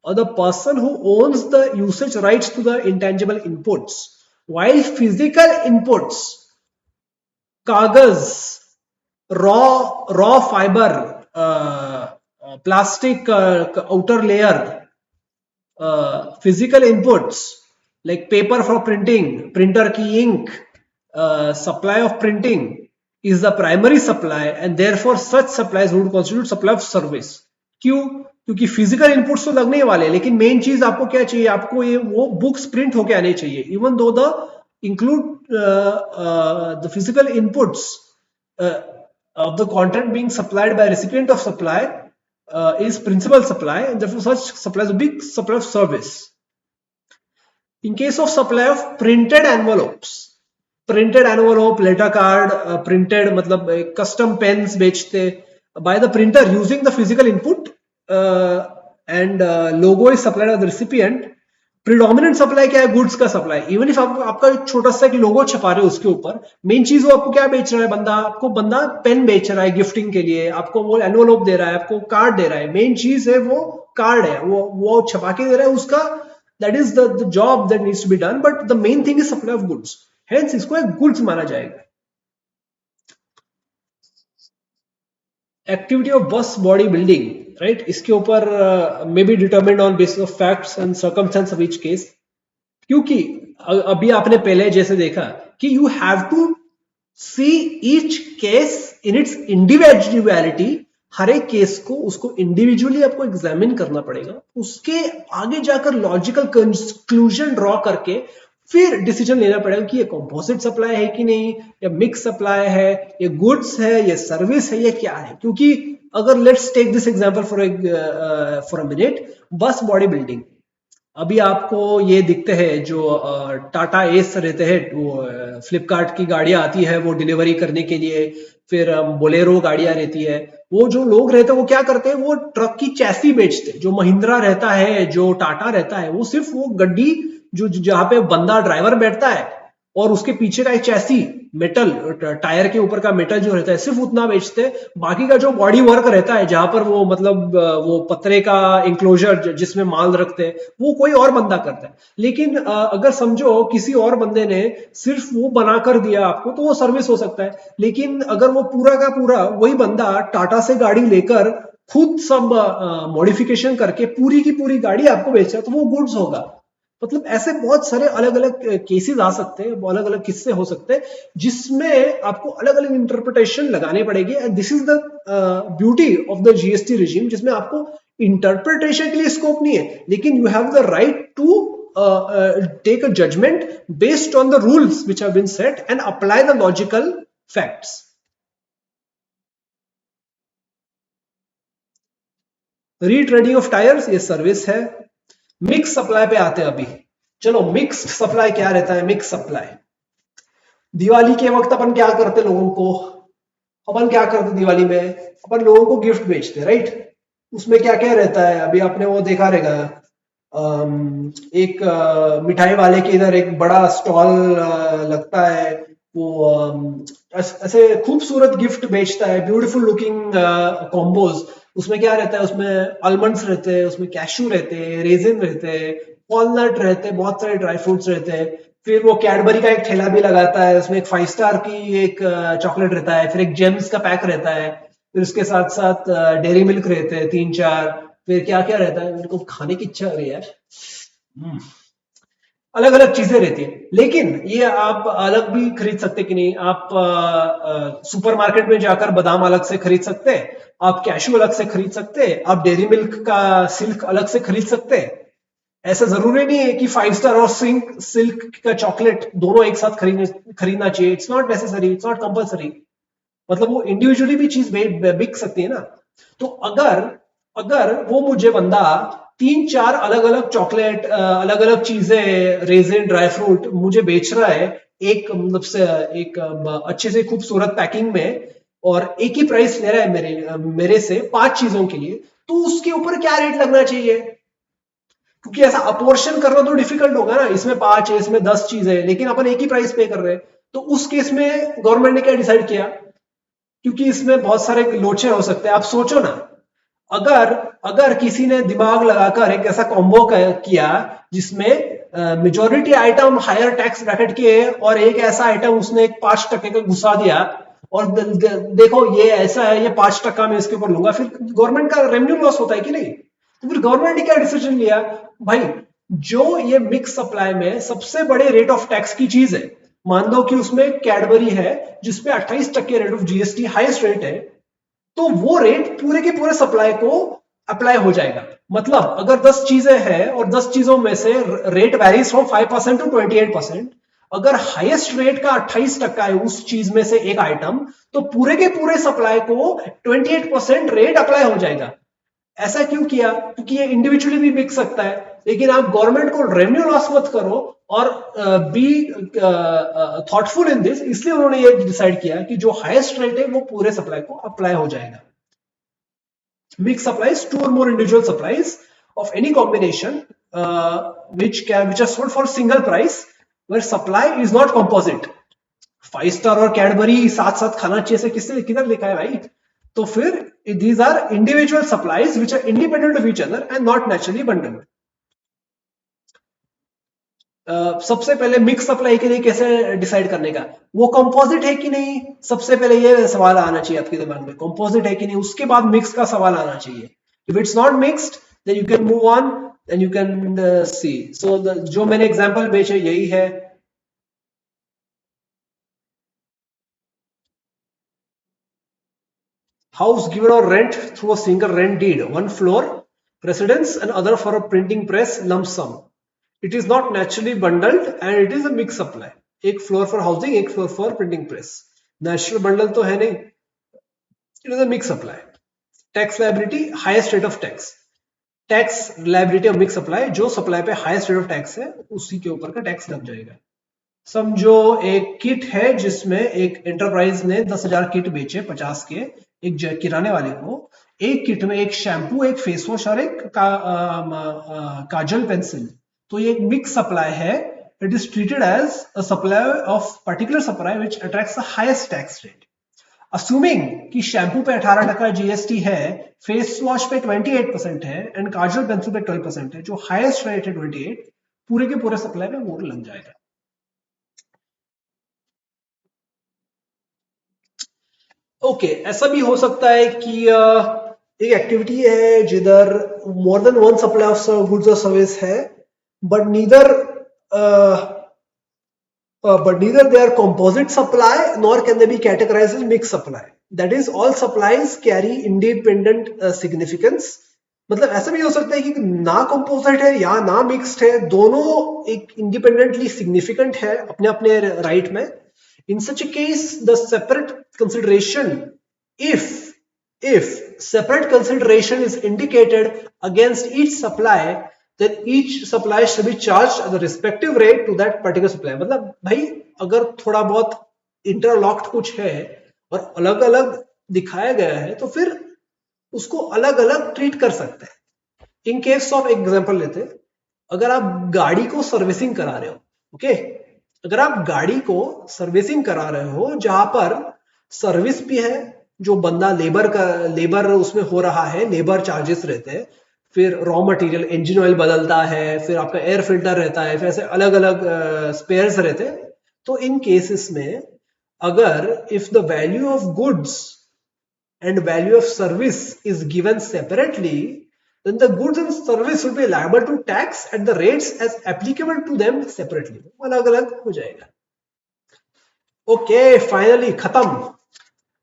Speaker 1: or the person who owns the usage rights to the intangible inputs, while physical inputs, कागज, raw fibre, plastic outer layer, physical inputs like paper for printing, printer की ink, supply of printing is the primary supply and therefore such supplies would constitute supply of service। क्यों? क्योंकि physical inputs तो लगने ही वाले, लेकिन main चीज आपको क्या चाहिए, आपको ये वो बुक्स प्रिंट होके आने चाहिए, even though the include the physical inputs of the content being supplied by recipient of supply is principal supply and therefore such supplies will be supply of service। In case of supply of printed envelopes, printed envelope, letter card, printed मतलब custom pens बेचते by the printer using the physical input and logo is supplied by the recipient. Predominant supply क्या है, goods का supply. Even if आपका एक छोटा सा एक लोगो छपा रहे हो उसके ऊपर, मेन चीज वो आपको क्या बेच रहा है, बंदा पेन बेच रहा है गिफ्टिंग के लिए, आपको वो एनवलप दे रहा है, आपको कार्ड दे रहा है, मेन चीज है वो कार्ड है, वो छपा के दे रहा है उसका, that is the job that needs to be done, but the main thing is supply of goods, hence इसको एक गुड्स माना जाएगा। Activity of bus body building, right, इसके ऊपर may be determined on basis of facts and circumstances of each case, क्योंकि अभी आपने पहले जैसे देखा कि you have to see each case in its individuality, हर एक केस को उसको इंडिविजुअली आपको एग्जामिन करना पड़ेगा, उसके आगे जाकर लॉजिकल कंक्लूजन ड्रॉ करके फिर डिसीजन लेना पड़ेगा कि ये कंपोजिट सप्लाई है कि नहीं, या मिक्स सप्लाई है, ये गुड्स है, ये सर्विस है, ये क्या है। क्योंकि अगर let's take this example for a minute, बस बॉडी बिल्डिंग। अभी आपको ये दिखते हैं जो टाटा एस रहते हैं, वो फ्लिपकार्ट की गाड़ियां आती है वो डिलीवरी करने के लिए, फिर बोलेरो गाड़ियां रहती है, वो जो लोग रहते हैं वो क्या करते हैं, वो ट्रक की चैसी बेचते हैं। जो महिंद्रा रहता है, जो टाटा रहता है, वो सिर्फ वो गड्डी जो जहां पे बंदा ड्राइवर बैठता है और उसके पीछे का एक चैसी मेटल, टायर के ऊपर का मेटल जो रहता है, सिर्फ उतना बेचते हैं। बाकी का जो बॉडी वर्क रहता है, जहां पर वो मतलब वो पतरे का इंक्लोजर जिसमें माल रखते हैं, वो कोई और बंदा करता है। लेकिन अगर समझो किसी और बंदे ने सिर्फ वो बना कर दिया आपको, तो वो सर्विस हो सकता है। लेकिन अगर वो पूरा का पूरा वही बंदा टाटा से गाड़ी लेकर खुद सब मॉडिफिकेशन करके पूरी की पूरी गाड़ी आपको बेच रहा है, तो वो गुड्स होगा। मतलब ऐसे बहुत सारे अलग अलग केसेस आ सकते हैं, अलग अलग किस्से हो सकते हैं जिसमें आपको अलग अलग इंटरप्रिटेशन लगाने पड़ेगी। And this is the beauty of the GST regime, जिसमें आपको इंटरप्रिटेशन के लिए स्कोप नहीं है, लेकिन you have the right to take a judgment based on the rules which have been set and apply the logical facts. Retreading of tyres ये service है। Mix supply पे आते हैं अभी। चलो मिक्स सप्लाई क्या रहता है? मिक्स सप्लाई दिवाली के वक्त अपन क्या करते लोगों को, अपन क्या करते दिवाली में, अपन लोगों को गिफ्ट बेचते, राइट? उसमें क्या क्या रहता है? अभी आपने वो देखा रहेगा, एक मिठाई वाले के इधर एक बड़ा स्टॉल लगता है, वो ऐसे खूबसूरत गिफ्ट बेचता है, ब्यूटीफुल लुकिंग कॉम्बोज। उसमें क्या रहता है? उसमें आलमंड्स रहते हैं, उसमें कैशू रहते हैं, रेजिन रहते हैं, वॉलनट रहते हैं, बहुत सारे ड्राई फ्रूट्स रहते हैं। फिर वो कैडबरी का एक ठेला भी लगाता है, उसमें एक 5 स्टार की एक चॉकलेट रहता है, फिर एक जेम्स का पैक रहता है, फिर उसके साथ साथ डेयरी मिल्क रहते हैं 3-4। फिर क्या क्या रहता है? मेरे को खाने की इच्छा हो रही है यार। अलग अलग चीजें रहती है, लेकिन ये आप अलग भी खरीद सकते कि नहीं। आप सुपरमार्केट में जाकर बादाम अलग से खरीद सकते हैं, आप कैशू अलग से खरीद सकते हैं, आप डेयरी मिल्क का सिल्क अलग से खरीद सकते हैं। ऐसा जरूरी नहीं है कि 5 स्टार और सिल्क का चॉकलेट दोनों एक साथ खरीदना चाहिए। It's not necessary, it's not compulsory. मतलब वो इंडिविजुअली भी चीज बिक सकती है ना। तो अगर अगर वो मुझे बंदा 3-4 अलग अलग चॉकलेट, अलग अलग चीजें, रेजिन, ड्राई फ्रूट मुझे बेच रहा है एक, मतलब से एक अच्छे से खूबसूरत पैकिंग में, और एक ही प्राइस ले रहा है मेरे से 5 चीजों के लिए, तो उसके ऊपर क्या रेट लगना चाहिए? क्योंकि ऐसा अपोर्शन करना तो डिफिकल्ट होगा ना, इसमें 5 है, इसमें 10 चीज है, लेकिन अपन एक ही प्राइस पे कर रहे हैं। तो उस केस में गवर्नमेंट ने क्या डिसाइड किया? क्योंकि इसमें बहुत सारे लोचे हो सकते हैं। आप सोचो ना, अगर अगर किसी ने दिमाग लगाकर एक ऐसा कॉम्बो किया जिसमें majority item higher tax bracket के है, और एक ऐसा आइटम उसने एक 5% का घुसा दिया, और देखो ये ऐसा है, ये 5% में इसके ऊपर लूंगा, फिर गवर्नमेंट का रेवेन्यू लॉस होता है कि नहीं? तो फिर गवर्नमेंट ने क्या डिसीजन लिया? भाई, जो ये मिक्स सप्लाई में सबसे बड़े रेट ऑफ टैक्स की चीज है, मान लो कि उसमें कैडबरी है जिसपे 28% rate of GST highest rate है, तो वो रेट पूरे के पूरे सप्लाई को अप्लाई हो जाएगा। मतलब अगर 10 चीजें हैं और 10 चीजों में से रेट वेरीज फ्रॉम 5% टू 28%, अगर हाईएस्ट रेट का 28% है उस चीज में से एक आइटम, तो पूरे के पूरे सप्लाई को 28% रेट अप्लाई हो जाएगा। ऐसा क्यों किया? क्योंकि ये इंडिविजुअली भी बिक सकता है, लेकिन आप गवर्नमेंट को रेवेन्यू लॉस मत करो, और बी थॉटफुल इन दिस, इसलिए उन्होंने ये डिसाइड किया कि जो हाईएस्ट रेट है वो पूरे सप्लाई को अप्लाई हो जाएगा। Mixed supplies, two or more individual supplies of any combination which are sold for single price, where supply is not composite. 5 star और कैडबरी साथ साथ खाना चाहिए से किसने किधर लिखा है भाई? तो फिर these are individual supplies which are independent of each other and not naturally bundled. सबसे पहले मिक्स सप्लाई के लिए कैसे डिसाइड करने का? वो कंपोजिट है कि नहीं, सबसे पहले ये सवाल आना चाहिए आपके दिमाग में, कंपोजिट है कि नहीं, उसके बाद मिक्स का सवाल आना चाहिए। If it's not mixed then you can move on and you can see. So जो मैंने एग्जांपल बेचे यही है। House given on rent through a single rent deed, one floor residence and other for a printing press, lump sum. It is not naturally bundled and it is a mixed supply. एक floor for housing, एक floor for printing press. Natural bundle तो है नहीं, it is a mix supply. Tax liability, highest rate of tax. Tax liability of mix supply, जो supply पे highest rate of tax है उसी के ऊपर का टैक्स लग जाएगा। समझो एक किट है जिसमें एक एंटरप्राइज ने 10,000 किट बेचे 50 के एक किराने वाले को। एक किट में एक शैम्पू, एक फेस वॉश और एक काजल पेंसिल। तो ये एक मिक्स सप्लाई है। It is treated as a supply of particular supply which attracts the highest tax rate. Assuming कि शैम्पू पे 18% जीएसटी है, फेस वॉश पे 28% है एंड काजल पेंसिल पे 12% है, जो हाईएस्ट रेट है 28, पूरे के पूरे सप्लाई में वो लग जाएगा। ओके, ऐसा भी हो सकता है कि एक एक्टिविटी है जिधर more than one supply of goods और सर्विस है, but neither they are composite supply nor can they be categorized as mixed supply. That is, all supplies carry independent significance. मतलब ऐसा भी हो सकता है कि ना composite है या ना mixed है, दोनों एक independently significant है अपने अपने right में. In such a case, the separate consideration, if separate consideration is indicated against each supply, then each supply should be charged at the respective rate to that particular supply. मतलब भाई अगर थोड़ा बहुत interlocked कुछ है और अलग अलग दिखाया गया है तो फिर उसको अलग अलग ट्रीट कर सकते हैं. इन केस ऑफ एग्जांपल लेते हैं, अगर आप गाड़ी को सर्विसिंग करा रहे हो, ओके, अगर आप गाड़ी को सर्विसिंग करा रहे हो जहां पर सर्विस भी है, जो बंदा लेबर उसमें हो रहा है, लेबर चार्जेस रहते हैं, फिर रॉ मटेरियल इंजन ऑयल बदलता है, फिर आपका एयर फिल्टर रहता है, फिर ऐसे अलग अलग स्पेयर्स रहते हैं. तो इन केसेस में अगर if the value of goods and value of service is given separately, then the goods and service will be liable to tax at the rates as applicable to them separately. अलग अलग हो जाएगा. Okay, finally खत्म.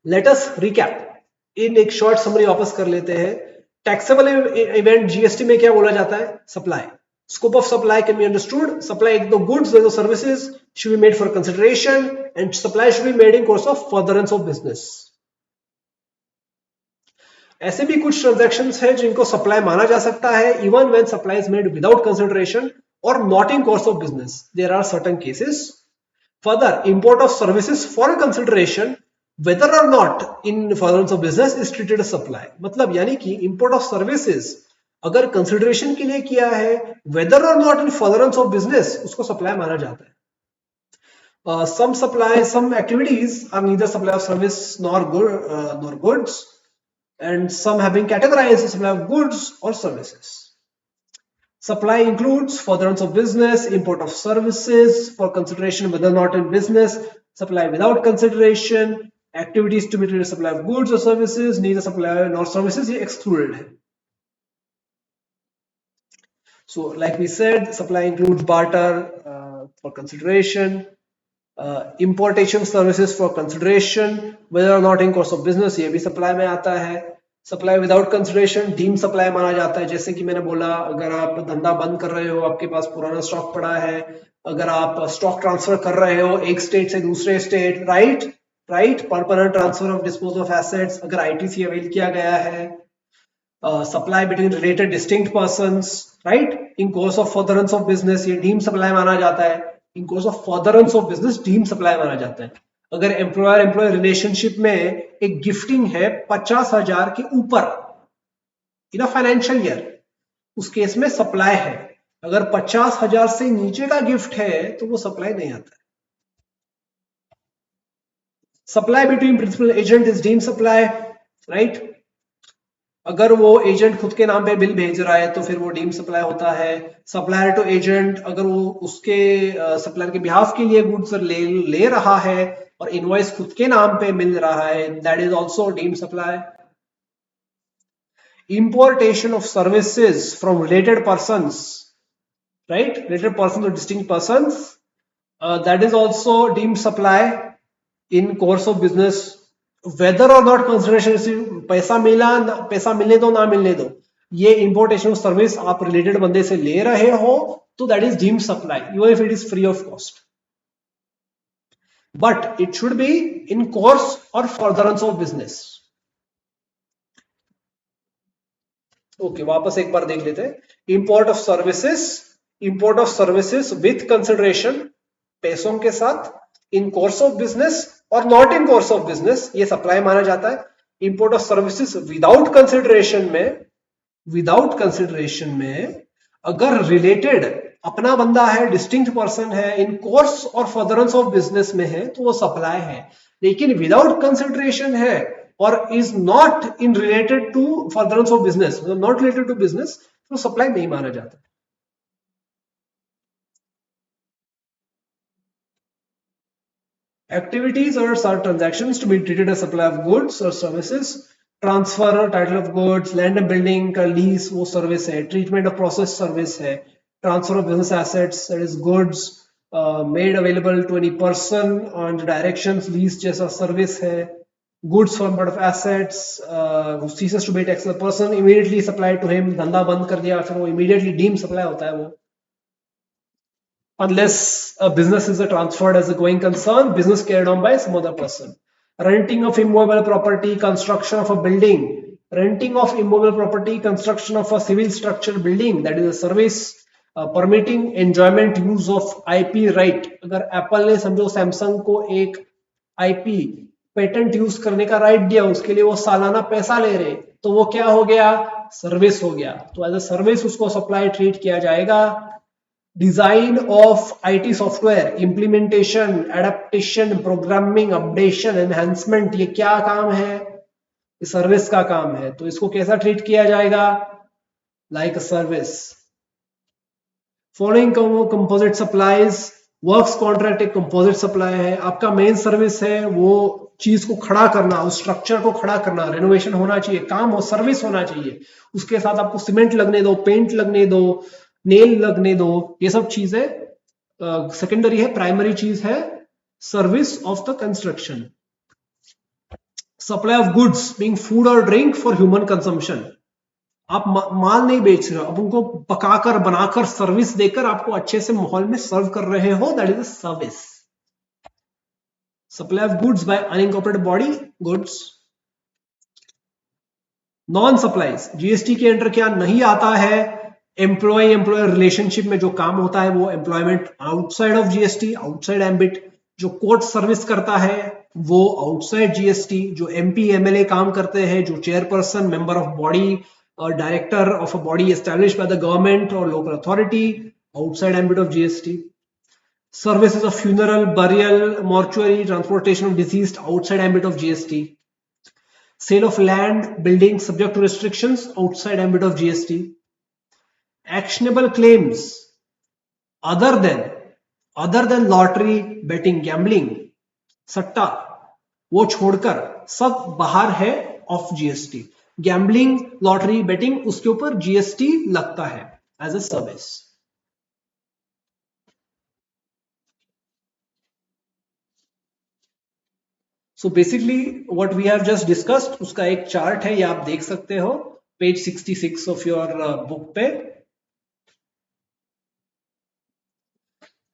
Speaker 1: Let us recap इन एक short summary वापस कर लेते हैं. टैक्सेबल इवेंट जीएसटी में क्या बोला जाता है? Supply. Scope of supply can be understood. Supply the goods or the services should be made for consideration, and supply should be made in course of furtherance of business. ऐसे भी कुछ transactions हैं जिनको सप्लाई माना जा सकता है even when supply is made without consideration और not in course of business. There are certain cases. Further, import of services for consideration whether और not in furtherance of business is treated as supply. मतलब यानी कि import of services अगर consideration के लिए किया है, वेदर और not in furtherance of business, उसको सप्लाई माना जाता है. some activities are neither supply of service nor goods, and some have been categorized as supply of goods or services. Supply includes furtherance of business, import of services for consideration whether or not in business, supply without consideration, activities to be treated as supply of goods or services, neither supply nor services are excluded. So like we said, supply includes barter for consideration, importation services for consideration whether or not in course of business, ये भी supply में आता है. Supply without consideration deem supply माना जाता है. जैसे कि मैंने बोला, अगर आप धंधा बंद कर रहे हो, आपके पास पुराना स्टॉक पड़ा है, अगर आप स्टॉक ट्रांसफर कर रहे हो एक स्टेट से दूसरे state, right, permanent transfer of dispose of assets, अगर आईटीसी अवेल किया गया है, supply between related distinct persons, right, in course of furtherance of business, ये डीम सप्लाई माना जाता है. In course of furtherance of business deem supply माना जाता है. अगर एम्प्लॉयर एम्प्लॉय रिलेशनशिप में एक गिफ्टिंग है 50,000 के ऊपर इन अ फाइनेंशियल ईयर, उस केस में सप्लाई है. अगर 50,000 से नीचे का गिफ्ट है तो वो सप्लाई नहीं आता है. Supply between principal agent is deem supply, right. अगर वो एजेंट खुद के नाम पे बिल भेज रहा है तो फिर वो डीम सप्लाई होता है. सप्लायर टू एजेंट, अगर वो उसके सप्लायर के बिहाफ के लिए गुड्स ले रहा है और इनवॉइस खुद के नाम पे मिल रहा है, that is also deem supply. Importation of services from related persons, right, related persons or distinct persons, that is also deemed supply in course of business whether or not consideration. पैसा मिलने दो ना मिलने दो, ये importation of service आप related बंदे से ले रहे हो तो that is deemed supply even if it is free of cost, but it should be in course or furtherance of business. Okay, वापस एक बार देख लेते हैं. Import of services with consideration, पैसों के साथ, इन कोर्स ऑफ बिजनेस और not in course of business, ये सप्लाई माना जाता है. Import of services without consideration में अगर रिलेटेड अपना बंदा है, डिस्टिंक्ट पर्सन है, इन कोर्स और फर्दरेंस ऑफ बिजनेस में है तो वो सप्लाई है. लेकिन विदाउट कंसिडरेशन है और is not in related to furtherance of business, not related to business, तो सप्लाई नहीं माना जाता. Activities or such transactions to be treated as supply of goods or services. Transfer, title of goods, land and building का lease वो service है. Treatment of process service है. transfer of business assets, that is goods made available to any person on the directions, lease जैसा service है. Goods form part of assets, who ceases to be taxable person, immediately supplied to him, धंधा बंद कर दिया, फिर वो immediately deemed supply होता है वो. Unless a business is transferred as a going concern, business carried on by some other person. Renting of immobile property, construction of a building, renting of immobile property, construction of a civil structure building, that is a service. Permitting enjoyment use of IP right. अगर Apple ने समझो Samsung को एक IP patent use करने का right दिया, उसके लिए वो सालाना पैसा ले रहे, तो वो क्या हो गया? सर्विस हो गया. तो एज अ सर्विस उसको सप्लाई ट्रीट किया जाएगा. Design of IT software, implementation, adaptation, programming, updation, enhancement, ये क्या काम है? ये सर्विस का काम है. तो इसको कैसा ट्रीट किया जाएगा? Like a service. Following composite supplies. Works contract एक कंपोजिट सप्लाई है. आपका मेन सर्विस है वो चीज को खड़ा करना, उस स्ट्रक्चर को खड़ा करना, रेनोवेशन होना चाहिए, काम हो, सर्विस होना चाहिए. उसके साथ आपको सीमेंट लगने दो, पेंट लगने दो, नेल लगने दो, ये सब चीजें सेकेंडरी है. प्राइमरी चीज है service of the construction. Supply of goods being food और ड्रिंक फॉर ह्यूमन कंजम्पशन. आप माल नहीं बेच रहे हो, आप उनको पकाकर बनाकर सर्विस देकर आपको अच्छे से माहौल में सर्व कर रहे हो, that is a service. Supply of goods by unincorporated body, goods. Non supplies, GST के अंडर क्या नहीं आता है? एम्प्लॉय एम्प्लॉयर रिलेशनशिप में जो काम होता है वो employment outside of GST, outside ambit. जो कोर्ट सर्विस करता है वो आउटसाइड जीएसटी. जो एमपी एमएलए काम करते हैं, जो चेयरपर्सन, मेंबर ऑफ बॉडी और director of a body established by the government और local authority, outside ambit of GST. Services of funeral, burial, mortuary, transportation of deceased, outside ambit of GST. Sale of land, building subject to restrictions, outside ambit of GST. Actionable claims other than lottery, betting, gambling, सट्टा, वो छोड़कर सब बाहर है of GST. Gambling, lottery, betting, उसके ऊपर GST लगता है as a service. So basically what we have just discussed, उसका एक चार्ट है, ये आप देख सकते हो पेज 66 ऑफ योर बुक पे.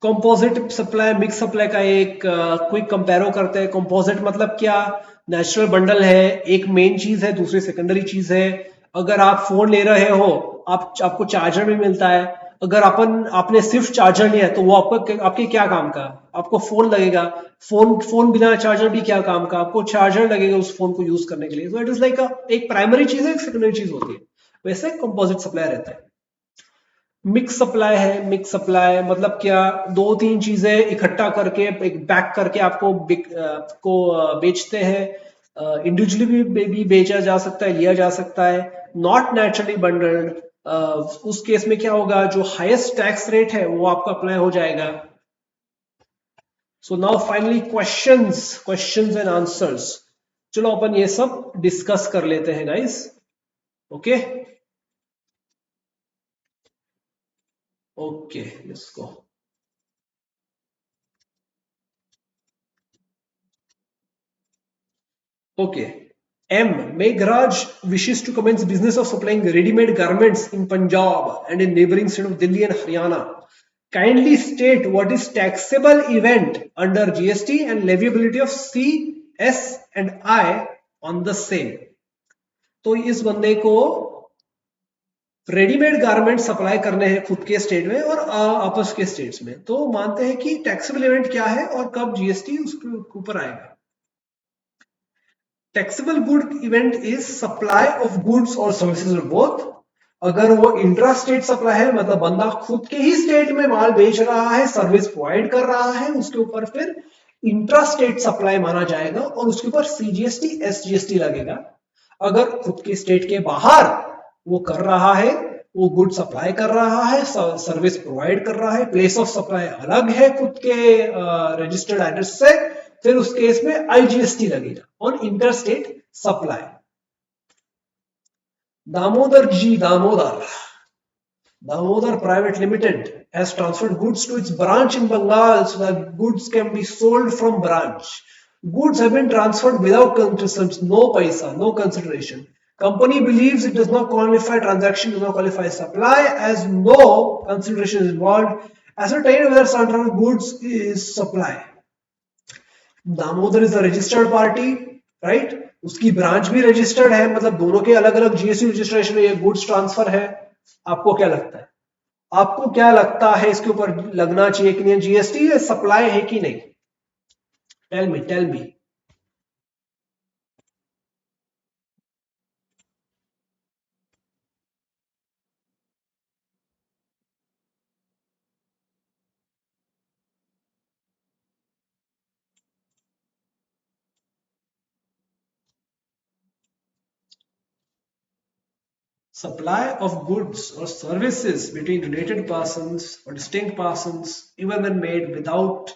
Speaker 1: कंपोजिट सप्लाई, मिक्स सप्लाई का एक क्विक कंपेरो करते हैं. कंपोजिट मतलब क्या? नेचुरल बंडल है, एक मेन चीज है, दूसरी सेकेंडरी चीज है. अगर आप फोन ले रहे हो, आपको चार्जर भी मिलता है. अगर आपने सिर्फ चार्जर लिया है तो वो आपके क्या काम का? आपको फोन लगेगा. फोन बिना चार्जर भी क्या काम का? आपको चार्जर लगेगा उस फोन को यूज करने के लिए. सो इट इज लाइक एक प्राइमरी चीज है, एक सेकेंडरी चीज होती है. वैसे कंपोजिट सप्लाई रहता है. मिक्स सप्लाई है. मिक्स सप्लाई मतलब क्या? दो तीन चीजें इकट्ठा करके एक पैक करके आपको बेचते हैं. इंडिविजुअली भी बेचा जा सकता है, लिया जा सकता है. नॉट नेचुरली बंडल्ड, उस केस में क्या होगा? जो हाईएस्ट टैक्स रेट है वो आपको अप्लाई हो जाएगा. So now finally questions and answers. चलो अपन ये सब डिस्कस कर लेते हैं guys. Okay okay, let's go. Okay. M. Meghraj wishes to commence business of supplying ready-made garments in Punjab and in neighboring state of Delhi and Haryana. Kindly state what is taxable event under GST and leviability of C, S and I on the same. तो इस बंदे को readymade garment supply करने हैं खुद के state में और आपस के स्टेट्स में. तो मानते हैं कि टैक्सेबल इवेंट क्या है और कब जीएसटी उसके ऊपर आएगा. Taxable good event is supply of goods or services or both. अगर वो इंट्रा स्टेट सप्लाई है, मतलब बंदा खुद के ही स्टेट में माल बेच रहा है, सर्विस प्रोवाइड कर रहा है, उसके ऊपर फिर इंट्रा स्टेट सप्लाई माना जाएगा और उसके ऊपर सीजीएसटी, एसजीएसटी लगेगा. अगर खुद के स्टेट के बाहर वो कर रहा है, वो गुड सप्लाई कर रहा है, सर्विस प्रोवाइड कर रहा है, प्लेस ऑफ सप्लाई अलग है खुद के रजिस्टर्ड एड्रेस से, फिर उस केस में आईजीएसटी लगेगा on interstate supply. Damodar ji, Damodar, Damodar Private Limited has transferred goods to its branch in Bengal so that goods can be sold from branch. Goods have been transferred without consideration, no paisa, no consideration. Company believes it does not qualify transaction, does not qualify supply as no consideration is involved. Ascertain whether transfer of goods is supply. Damodar is a registered party, right, उसकी branch भी registered है, मतलब दोनों के अलग अलग GST registration है, ये गुड्स ट्रांसफर है. आपको क्या लगता है, आपको क्या लगता है इसके ऊपर लगना चाहिए कि नहीं जीएसटी, या सप्लाई है कि नहीं? Tell me, tell me. Supply of goods or services between related persons or distinct persons, even when made without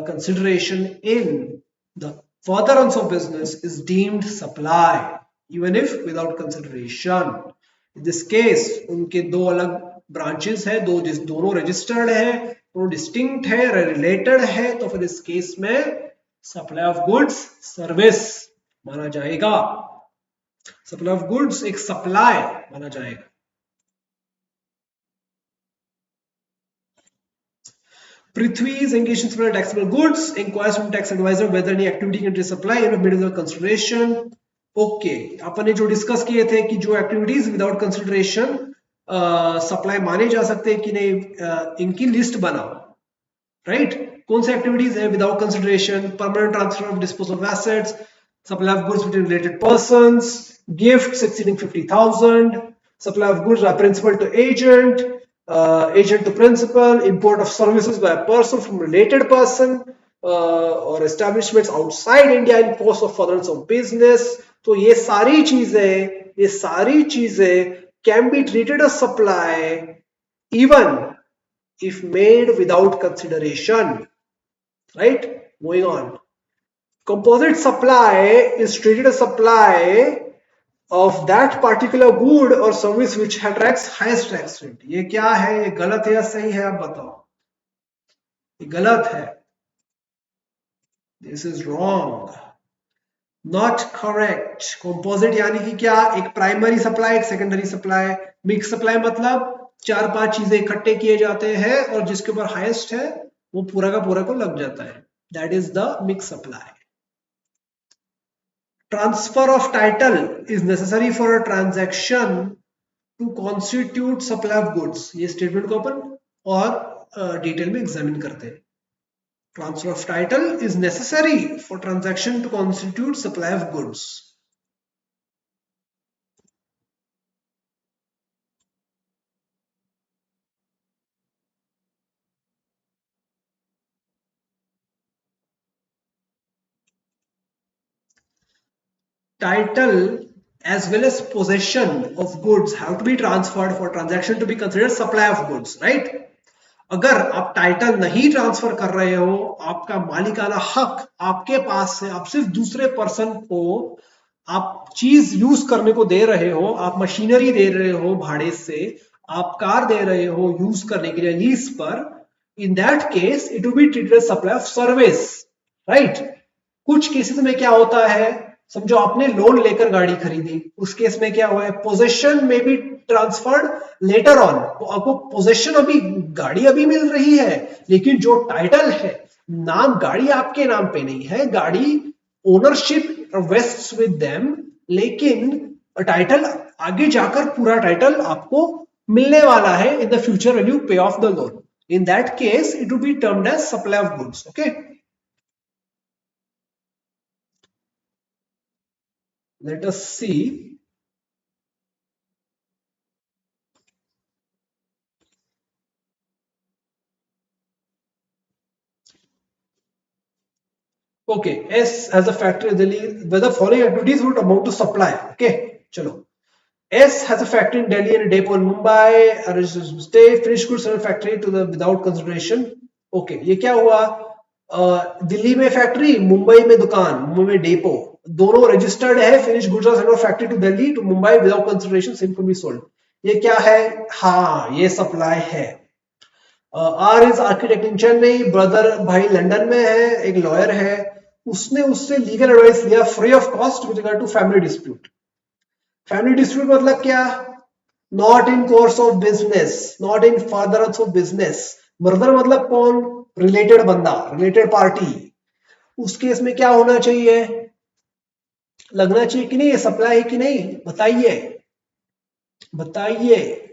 Speaker 1: consideration in the furtherance of business, is deemed supply, even if without consideration. In this case, उनके दो अलग branches है, दोनों registered है, दोनों distinct है, related है, तो फिर इस केस में सप्लाई ऑफ गुड्स सर्विस माना जाएगा. सप्लाई ऑफ गुड्स एक सप्लाई माना जाएगा. Prithvi is engaged in supply of taxable goods, inquires from tax advisor whether any activity can be supply in made without consideration. Okay, अपन ने जो discuss किए थे कि जो एक्टिविटीज विदाउट कंसिडरेशन सप्लाई माने जा सकते हैं कि नहीं, इनकी लिस्ट बनाओ, राइट. कौन सी एक्टिविटीज है without consideration? Permanent transfer of disposal of assets, supply of goods between related persons, gifts exceeding 50,000, supply of goods by principal to agent, agent to principal, import of services by a person from related person, or establishments outside India in course of furtherance of business. तो ये सारी चीजें can be treated as supply even if made without consideration, right? Moving on. Composite supply is treated as supply of that particular good or service which attracts highest tax rate. ये क्या है, ये गलत है या सही है, आप बताओ. ये गलत है. This is wrong. Not correct. Composite यानी कि क्या, एक प्राइमरी सप्लाई, एक सेकेंडरी सप्लाई. मिक्स सप्लाई मतलब 4-5 चीजें इकट्ठे किए जाते हैं और जिसके ऊपर हाईएस्ट है वो पूरा का पूरा को लग जाता है. That is the mixed supply. Transfer of title is necessary for a transaction to constitute supply of goods. ये स्टेटमेंट को अपन और डिटेल में एग्जामिन करते हैं. Transfer of title is necessary for transaction to constitute supply of goods. Title as well as possession of goods have to be transferred for transaction to be considered supply of goods, right? अगर आप title नहीं transfer कर रहे हो, आपका मालिकाना हक आपके पास है, आप सिर्फ दूसरे पर्सन को आप चीज यूज करने को दे रहे हो, आप मशीनरी दे रहे हो भाड़े से, आप कार दे रहे हो यूज करने के लिए लीज पर, in that case it will be treated as supply of service, right. कुछ केसेस में क्या होता है, समझो आपने लोन लेकर गाड़ी खरीदी, उस केस में क्या हुआ है, पोजेशन में भी ट्रांसफर्ड लेटर ऑन, तो आपको पोजेशन अभी, गाड़ी अभी मिल रही है, लेकिन जो टाइटल है, नाम गाड़ी आपके नाम पे नहीं है, गाड़ी ओनरशिप वेस्ट्स विद देम, लेकिन टाइटल आगे जाकर पूरा टाइटल आपको मिलने वाला है in the future when you pay off the loan. In that case it will be termed as supply of goods. Okay, let us see. Okay, S has a factory in Delhi, whether following activities would amount to supply. Okay, chalo. S has a factory in Delhi and a depot in Mumbai. Arranges to stay, finished goods sell factory to the without consideration. Okay, ये क्या हुआ, दिल्ली में factory, Mumbai में दुकान, मुंबई में depot, दोनों registered है. Finish goods are send factory to Delhi to Mumbai without consideration, same can be sold. ये क्या है? हाँ, ये सप्लाई है। R is architect in Chennai, brother भाई लंदन में है, एक लॉयर है, उसने उससे लीगल एडवाइस लिया free of cost with regard to family dispute. Family dispute मतलब क्या? Not in course of business, not in furtherance of business. Brother मतलब कौन? रिलेटेड बंदा, रिलेटेड पार्टी। उस केस में क्या होना चाहिए? लगना चाहिए कि नहीं, ये सप्लाई है कि नहीं? बताइए, बताइए,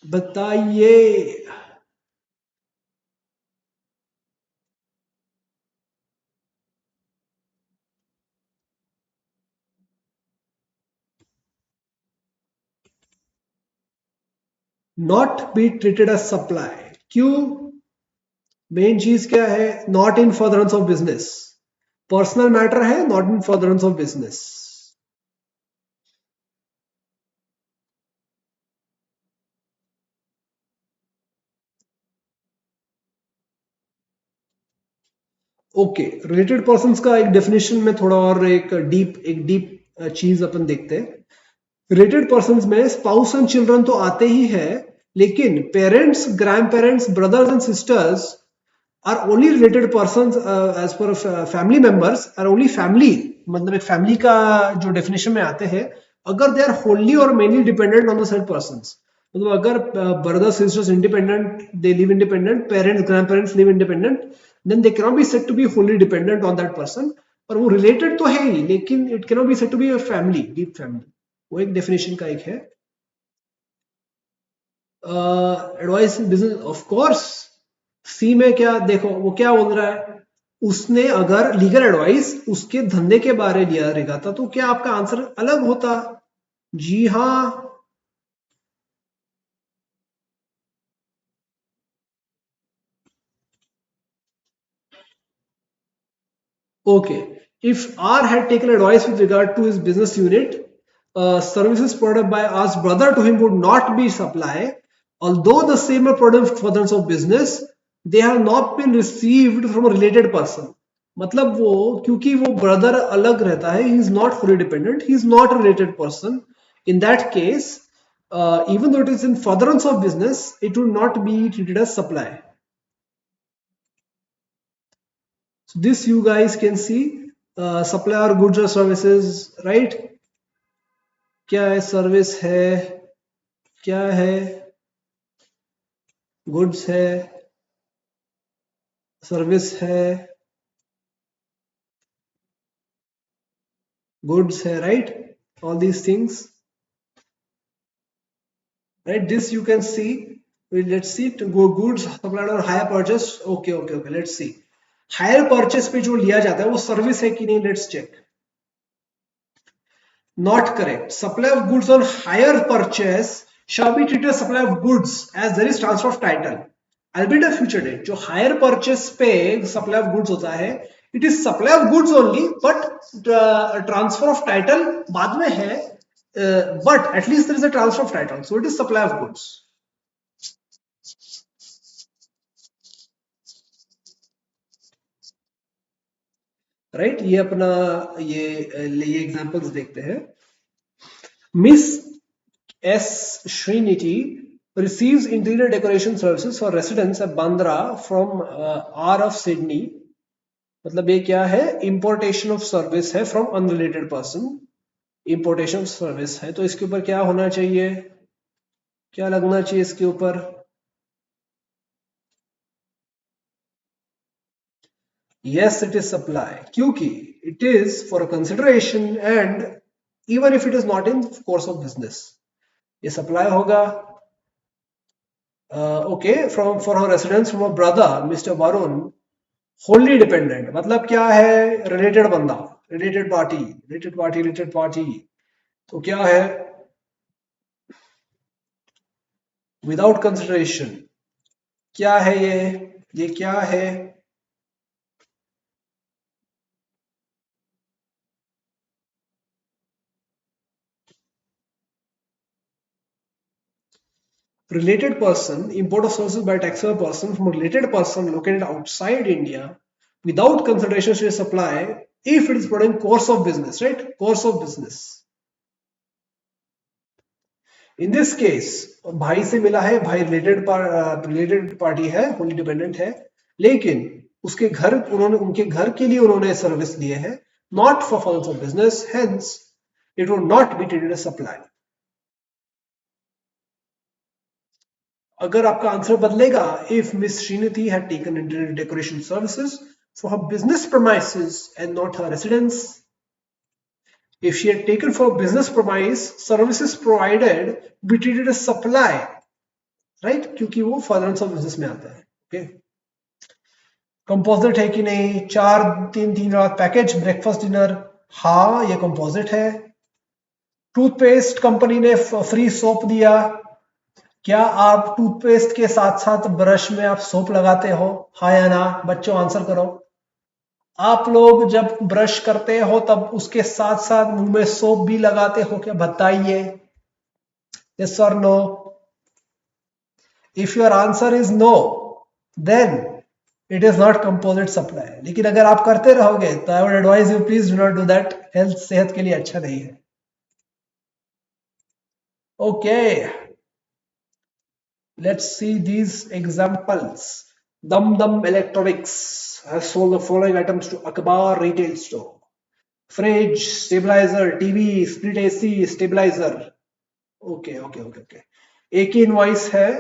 Speaker 1: बताइए। Not be treated as supply, क्यों? मेन चीज क्या है? Not in furtherance of business. Personal matter है, not in furtherance of business. Okay, related person का एक डेफिनेशन में थोड़ा और एक डीप चीज अपन देखते हैं। रिलेटेड पर्सन में स्पाउस एंड चिल्ड्रन तो आते ही है, लेकिन parents, grand parents, brothers and sisters are only related person as per family members are only family. मतलब एक फैमिली का जो डेफिनेशन में आते हैं, अगर दे आर होनली और mainly dependent on the said person. मतलब अगर brother sisters independent, they live independent, parents grand parents live independent, then they cannot be said to be wholly dependent on that person. और वो related तो है ही, लेकिन it cannot be said to be a family, deep family. वो एक definition का एक है। Advice in business, of course. C में क्या देखो, वो क्या बोल रहा है? उसने अगर लीगल एडवाइस उसके धंधे के बारे लिया रहेगा था, तो क्या आपका आंसर अलग होता? जी हाँ। Okay. If R had taken advice with regard to his business unit, services provided by R's brother to him would not be supply. Although the same are product furtherance of business, they have not been received from a related person. मतलब वो, क्योंकि वो brother अलग रहता है, he is not fully dependent, he is not a related person. In that case, even though it is in furtherance of business, it will not be treated as supply. So this you guys can see, supply or goods or services, right? क्या है? Service है, क्या है? Goods है, service है, goods है, right? All these things, right? This you can see. Let's see, to go goods supplied or hire purchase. Okay, okay, okay. Let's see. Hire purchase पे जो लिया जाता है वो सर्विस है कि नहीं? Let's check. Not correct. Supply of goods on hire purchase shall be treated as supply of goods as there is transfer of title. Albeit a future date. जो hire purchase पे supply of goods होता है, it is supply of goods only, but transfer of title बाद में है. But at least there is a transfer of title, so it is supply of goods. Right? ये अपना ये examples देखते हैं. Miss S. Sriniti receives interior decoration services for residents at Bandra from R of Sydney. मतलब ये क्या है? Importation of service है from unrelated person. Importation of service है, तो इसके ऊपर क्या होना चाहिए? क्या लगना चाहिए इसके ऊपर? Yes, it is supply, क्योंकि it is for a consideration and even if it is not in course of business, ये supply होगा. Okay, from for her residence from a brother, Mr. Varun, wholly dependent. मतलब क्या है? Related बंदा, related party, related party, related party. तो क्या है? Without consideration. क्या है ये क्या है? Related person, import of services by taxable person from a related person located outside India without consideration to supply if it is providing course of business, right? Course of business. In this case भाई से मिला है, भाई related party है, Holi dependent है, लेकिन उसके घर उनके घर के लिए उन्होंने सर्विस लिए है, not for further of business, hence it would not be treated as supply. अगर आपका आंसर बदलेगा, if miss Shrinidhi had taken interior decoration services for her business premises and not her residence, if she had taken for business premise, services provided be treated as supply, right? क्योंकि वो furtherance of business में आता है। Okay, composite है कि नहीं? 4-3 रात package breakfast dinner, हाँ ये कंपोजिट है। टूथपेस्ट कंपनी ने फ्री सोप दिया, क्या आप टूथपेस्ट के साथ साथ ब्रश में आप सोप लगाते हो, हाँ या ना? बच्चों आंसर करो। आप लोग जब ब्रश करते हो तब उसके साथ साथ मुंह में सोप भी लगाते हो क्या? बताइए, यस और no? If your answer is no, then it is not composite supply. लेकिन अगर आप करते रहोगे तो I would advise you, please do not do that, health सेहत के लिए अच्छा नहीं है। Okay, let's see these examples. Dum Dum Electronics has sold the following items to Akbar retail store: fridge, stabilizer, TV, split AC, stabilizer. Okay. एक ही invoice है,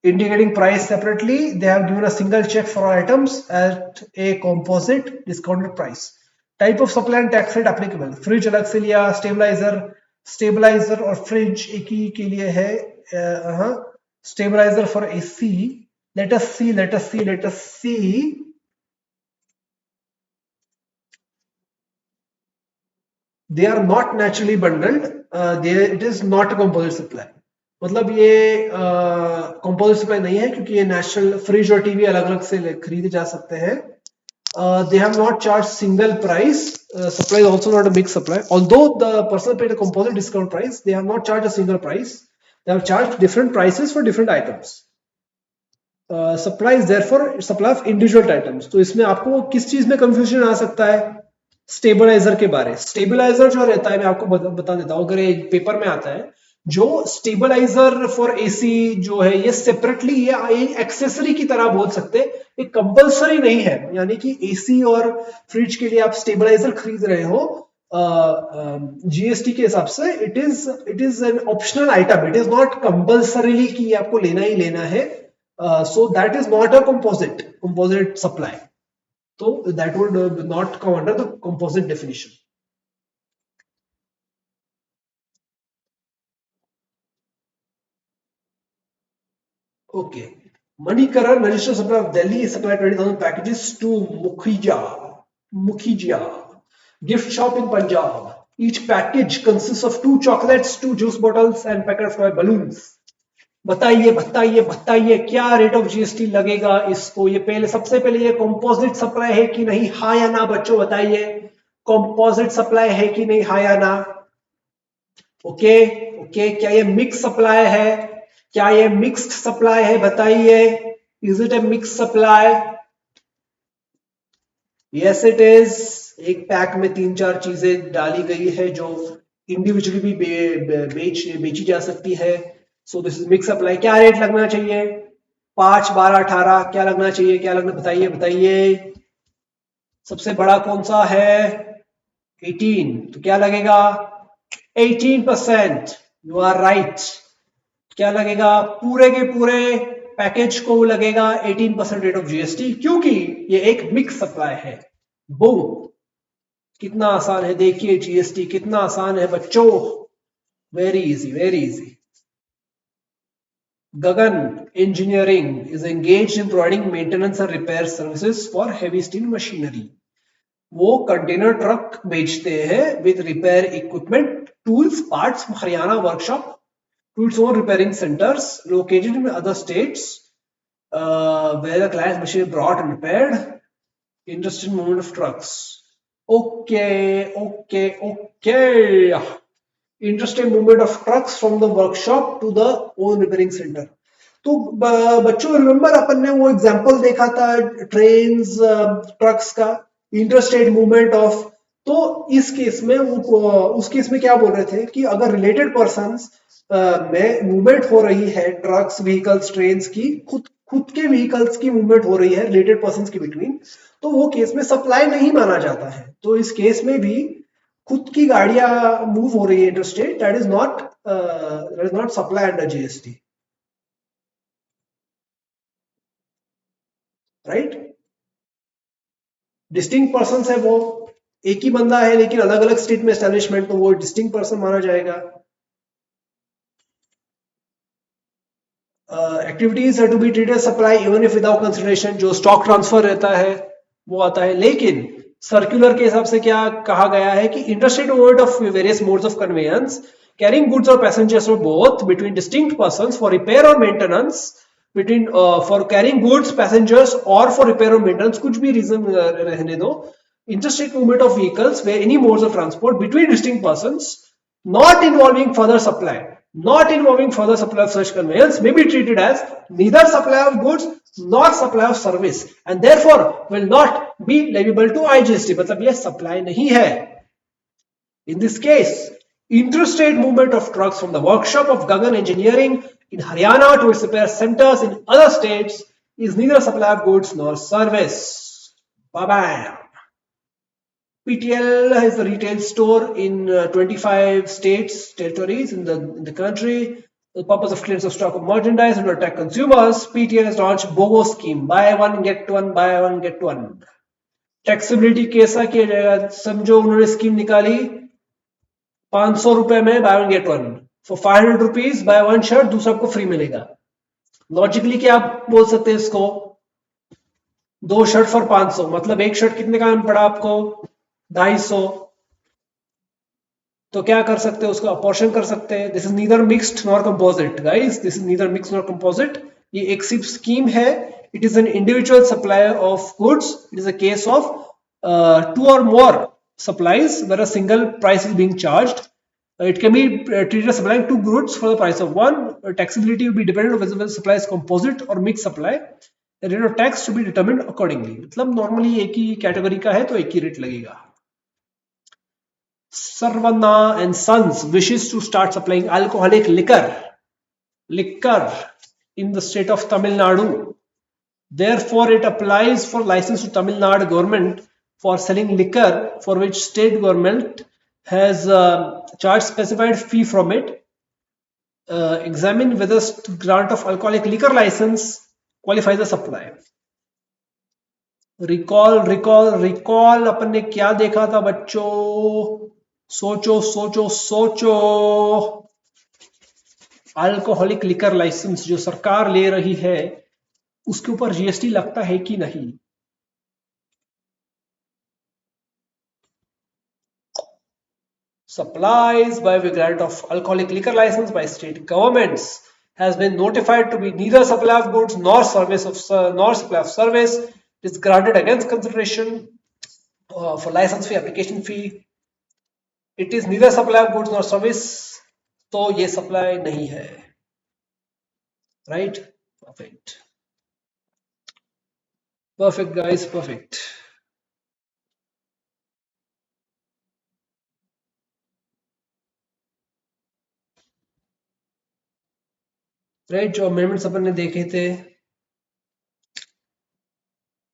Speaker 1: indicating price separately. They have given a single check for all items at a composite discounted price. Type of supply and tax rate applicable. Fridge अलग से लिया, stabilizer और fridge एक ही के लिए है। Stabilizer for AC. Let us see. They are not naturally bundled. It is not a composite supply. मतलब ये composite supply नहीं है, क्योंकि ये नेशनल फ्रिज और टीवी अलग अलग से खरीदे जा सकते हैं। They have not charged single price. Supply is also not a mixed supply. Although the person paid a composite discount price, they have not charged a single price. They have charged different prices for different items. Supply is therefore supply of individual items. तो इसमें आपको किस चीज में confusion आ सकता है? Stabiliser के बारे। स्टेबलाइजर जो रहता है, मैं आपको बता देता हूँ, अगर एक पेपर में आता है, जो स्टेबलाइजर फॉर एसी जो है, ये सेपरेटली ये एक्सेसरी की तरह बोल सकते हैं, ये कंपलसरी नहीं है। यानी कि एसी और फ्रिज के लिए आप स्टेबलाइजर खरीद रहे हो, जीएसटी के हिसाब से it is an optional item, it is not compulsorily कि आपको लेना ही लेना है। So that is not a composite supply. So that would not come under the composite definition. Okay. Manikaran registered supply of Delhi supplied 20,000 packages to Mukhija gift shop in Punjab. Each package consists of 2 chocolates, 2 juice bottles and packet of toy balloons. बताइए क्या rate of GST लगेगा इसको? ये पहले, सबसे पहले, ये composite supply है कि नहीं, हाँ या ना? बच्चों बताइए, कंपोजिट सप्लाई है कि नहीं, हाँ या ना? ओके, क्या ये मिक्स सप्लाई है? क्या ये मिक्स्ड सप्लाई है? बताइए, is it A mix supply? Yes it is. एक पैक में 3-4 चीजें डाली गई है जो इंडिविजुअली भी बेची जा सकती है। So this is mix supply. क्या रेट लगना चाहिए? 5, 12, 18 क्या लगना चाहिए? बताइए। सबसे बड़ा कौन सा है? 18। तो क्या लगेगा? 18%। You are right. क्या लगेगा? पूरे के पूरे पैकेज को लगेगा 18% रेट ऑफ जीएसटी, क्योंकि ये एक मिक्स सप्लाई है। बूम, कितना आसान है, देखिए जीएसटी कितना आसान है बच्चों, very easy. Gagan Engineering is engaged in providing maintenance and repair services for heavy steel machinery. वो कंटेनर ट्रक बेचते हैं with repair equipment, tools, parts, Haryana workshop, tools own repairing centers located in other states where the client's machine is brought and repaired. Interested in movement of trucks. Okay. Interesting movement of trucks from the workshop to the own repairing center. तो बच्चों remember अपन ने वो example देखा था trains trucks का, interstate movement of. तो इस case में उस केस में क्या बोल रहे थे कि अगर रिलेटेड पर्संस में मूवमेंट हो रही है ट्रक्स, व्हीकल्स, ट्रेन्स की, खुद खुद के व्हीकल्स की मूवमेंट हो रही है रिलेटेड पर्सन के बिटवीन, तो वो केस में सप्लाई नहीं माना जाता है। तो इस केस में भी खुद की गाड़ियां मूव हो रही है interstate, that is not supply under GST, right. Distinct person है वो, एक ही बंदा है लेकिन अलग अलग स्टेट में एस्टेब्लिशमेंट, तो वो डिस्टिंक्ट पर्सन माना जाएगा। Activities to be treated supply even if without consideration, जो स्टॉक ट्रांसफर रहता है वो आता है। लेकिन सर्कुलर के हिसाब से क्या कहा गया है कि interstate movement of various modes of conveyance carrying goods और पैसेंजर्स और both between distinct persons for repair और maintenance, between for carrying goods passengers और फॉर रिपेयर और मेंटेनेंस, कुछ भी रीजन रहने दो, interstate movement of vehicles where any modes of transport between distinct persons not involving further supply, of such conveyance may be treated as neither supply of goods nor supply of service and therefore will not be liable to IGST। मतलब यह supply नहीं है। In this case, interstate movement of trucks from the workshop of Gagan Engineering in Haryana to its repair centers in other states is neither supply of goods nor service. Bye-bye. PTL is the retail store in 25 states, territories in the country. The purpose of clearance of stock of merchandise and to attack consumers, PTL has launched BOGO scheme, buy one get one, buy one get one. Taxability कैसा किया जाएगा? समझो उन्होंने scheme निकाली 500 रुपए में by one get one, for 500 rupees by one shirt दूसरा आपको फ्री मिलेगा। लॉजिकली क्या आप बोल सकते हैं इसको? 2 शर्ट फॉर 500, मतलब एक शर्ट कितने का पड़ा आपको? 250। तो क्या कर सकते हैं? उसको अपॉर्शन कर सकते हैं। This is neither mixed nor composite guys, this is neither mixed nor composite. ये एक सिर्फ स्कीम है। It is an individual supply of goods. It is a case of 2 or more supplies where a single price is being charged. It can be treated as supplying 2 goods for the price of one. Taxability will be dependent on whether the supply is composite or mixed supply. The rate of tax to be determined accordingly. मतलब normally एक ही category का है तो एक ही rate लगेगा। Sarvana and Sons wishes to start supplying alcoholic liquor in the state of Tamil Nadu. Therefore, it applies for license to Tamil Nadu government for selling liquor, for which state government has charged specified fee from it. Examine whether grant of alcoholic liquor license qualifies the supply. Recall अपन ने क्या देखा था बच्चों? सोचो। Alcoholic liquor licence जो सरकार ले रही है उसके ऊपर जीएसटी लगता है कि नहीं? Supplies by the grant of alcoholic liquor license by state governments has been notified to be neither supply of goods nor supply of service. It is granted against consideration for license fee, application fee. It is neither supply of goods nor service, तो ये supply नहीं है, right? Perfect guys, perfect. Right, जो amendments अपन ने देखे थे,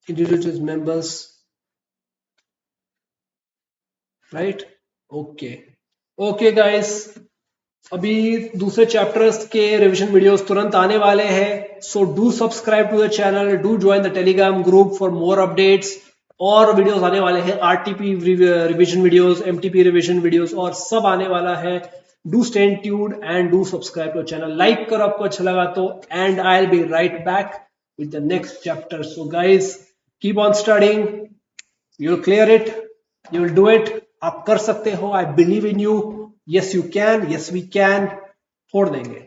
Speaker 1: individual members, right. Okay guys, अभी दूसरे चैप्टर्स के रिवीजन वीडियोस तुरंत आने वाले हैं, so do subscribe to the channel, do join the Telegram group for more updates. और वीडियोस आने वाले हैं, RTP revision videos, MTP revision videos और सब आने वाला है। Do stay tuned and do subscribe to our channel. Like करो आपको अच्छा लगा तो, and I'll be right back with the next chapter. So guys, keep on studying. You'll clear it. You'll do it. आप कर सकते हो. I believe in you. Yes, you can. Yes, we can. फोड़ देंगे.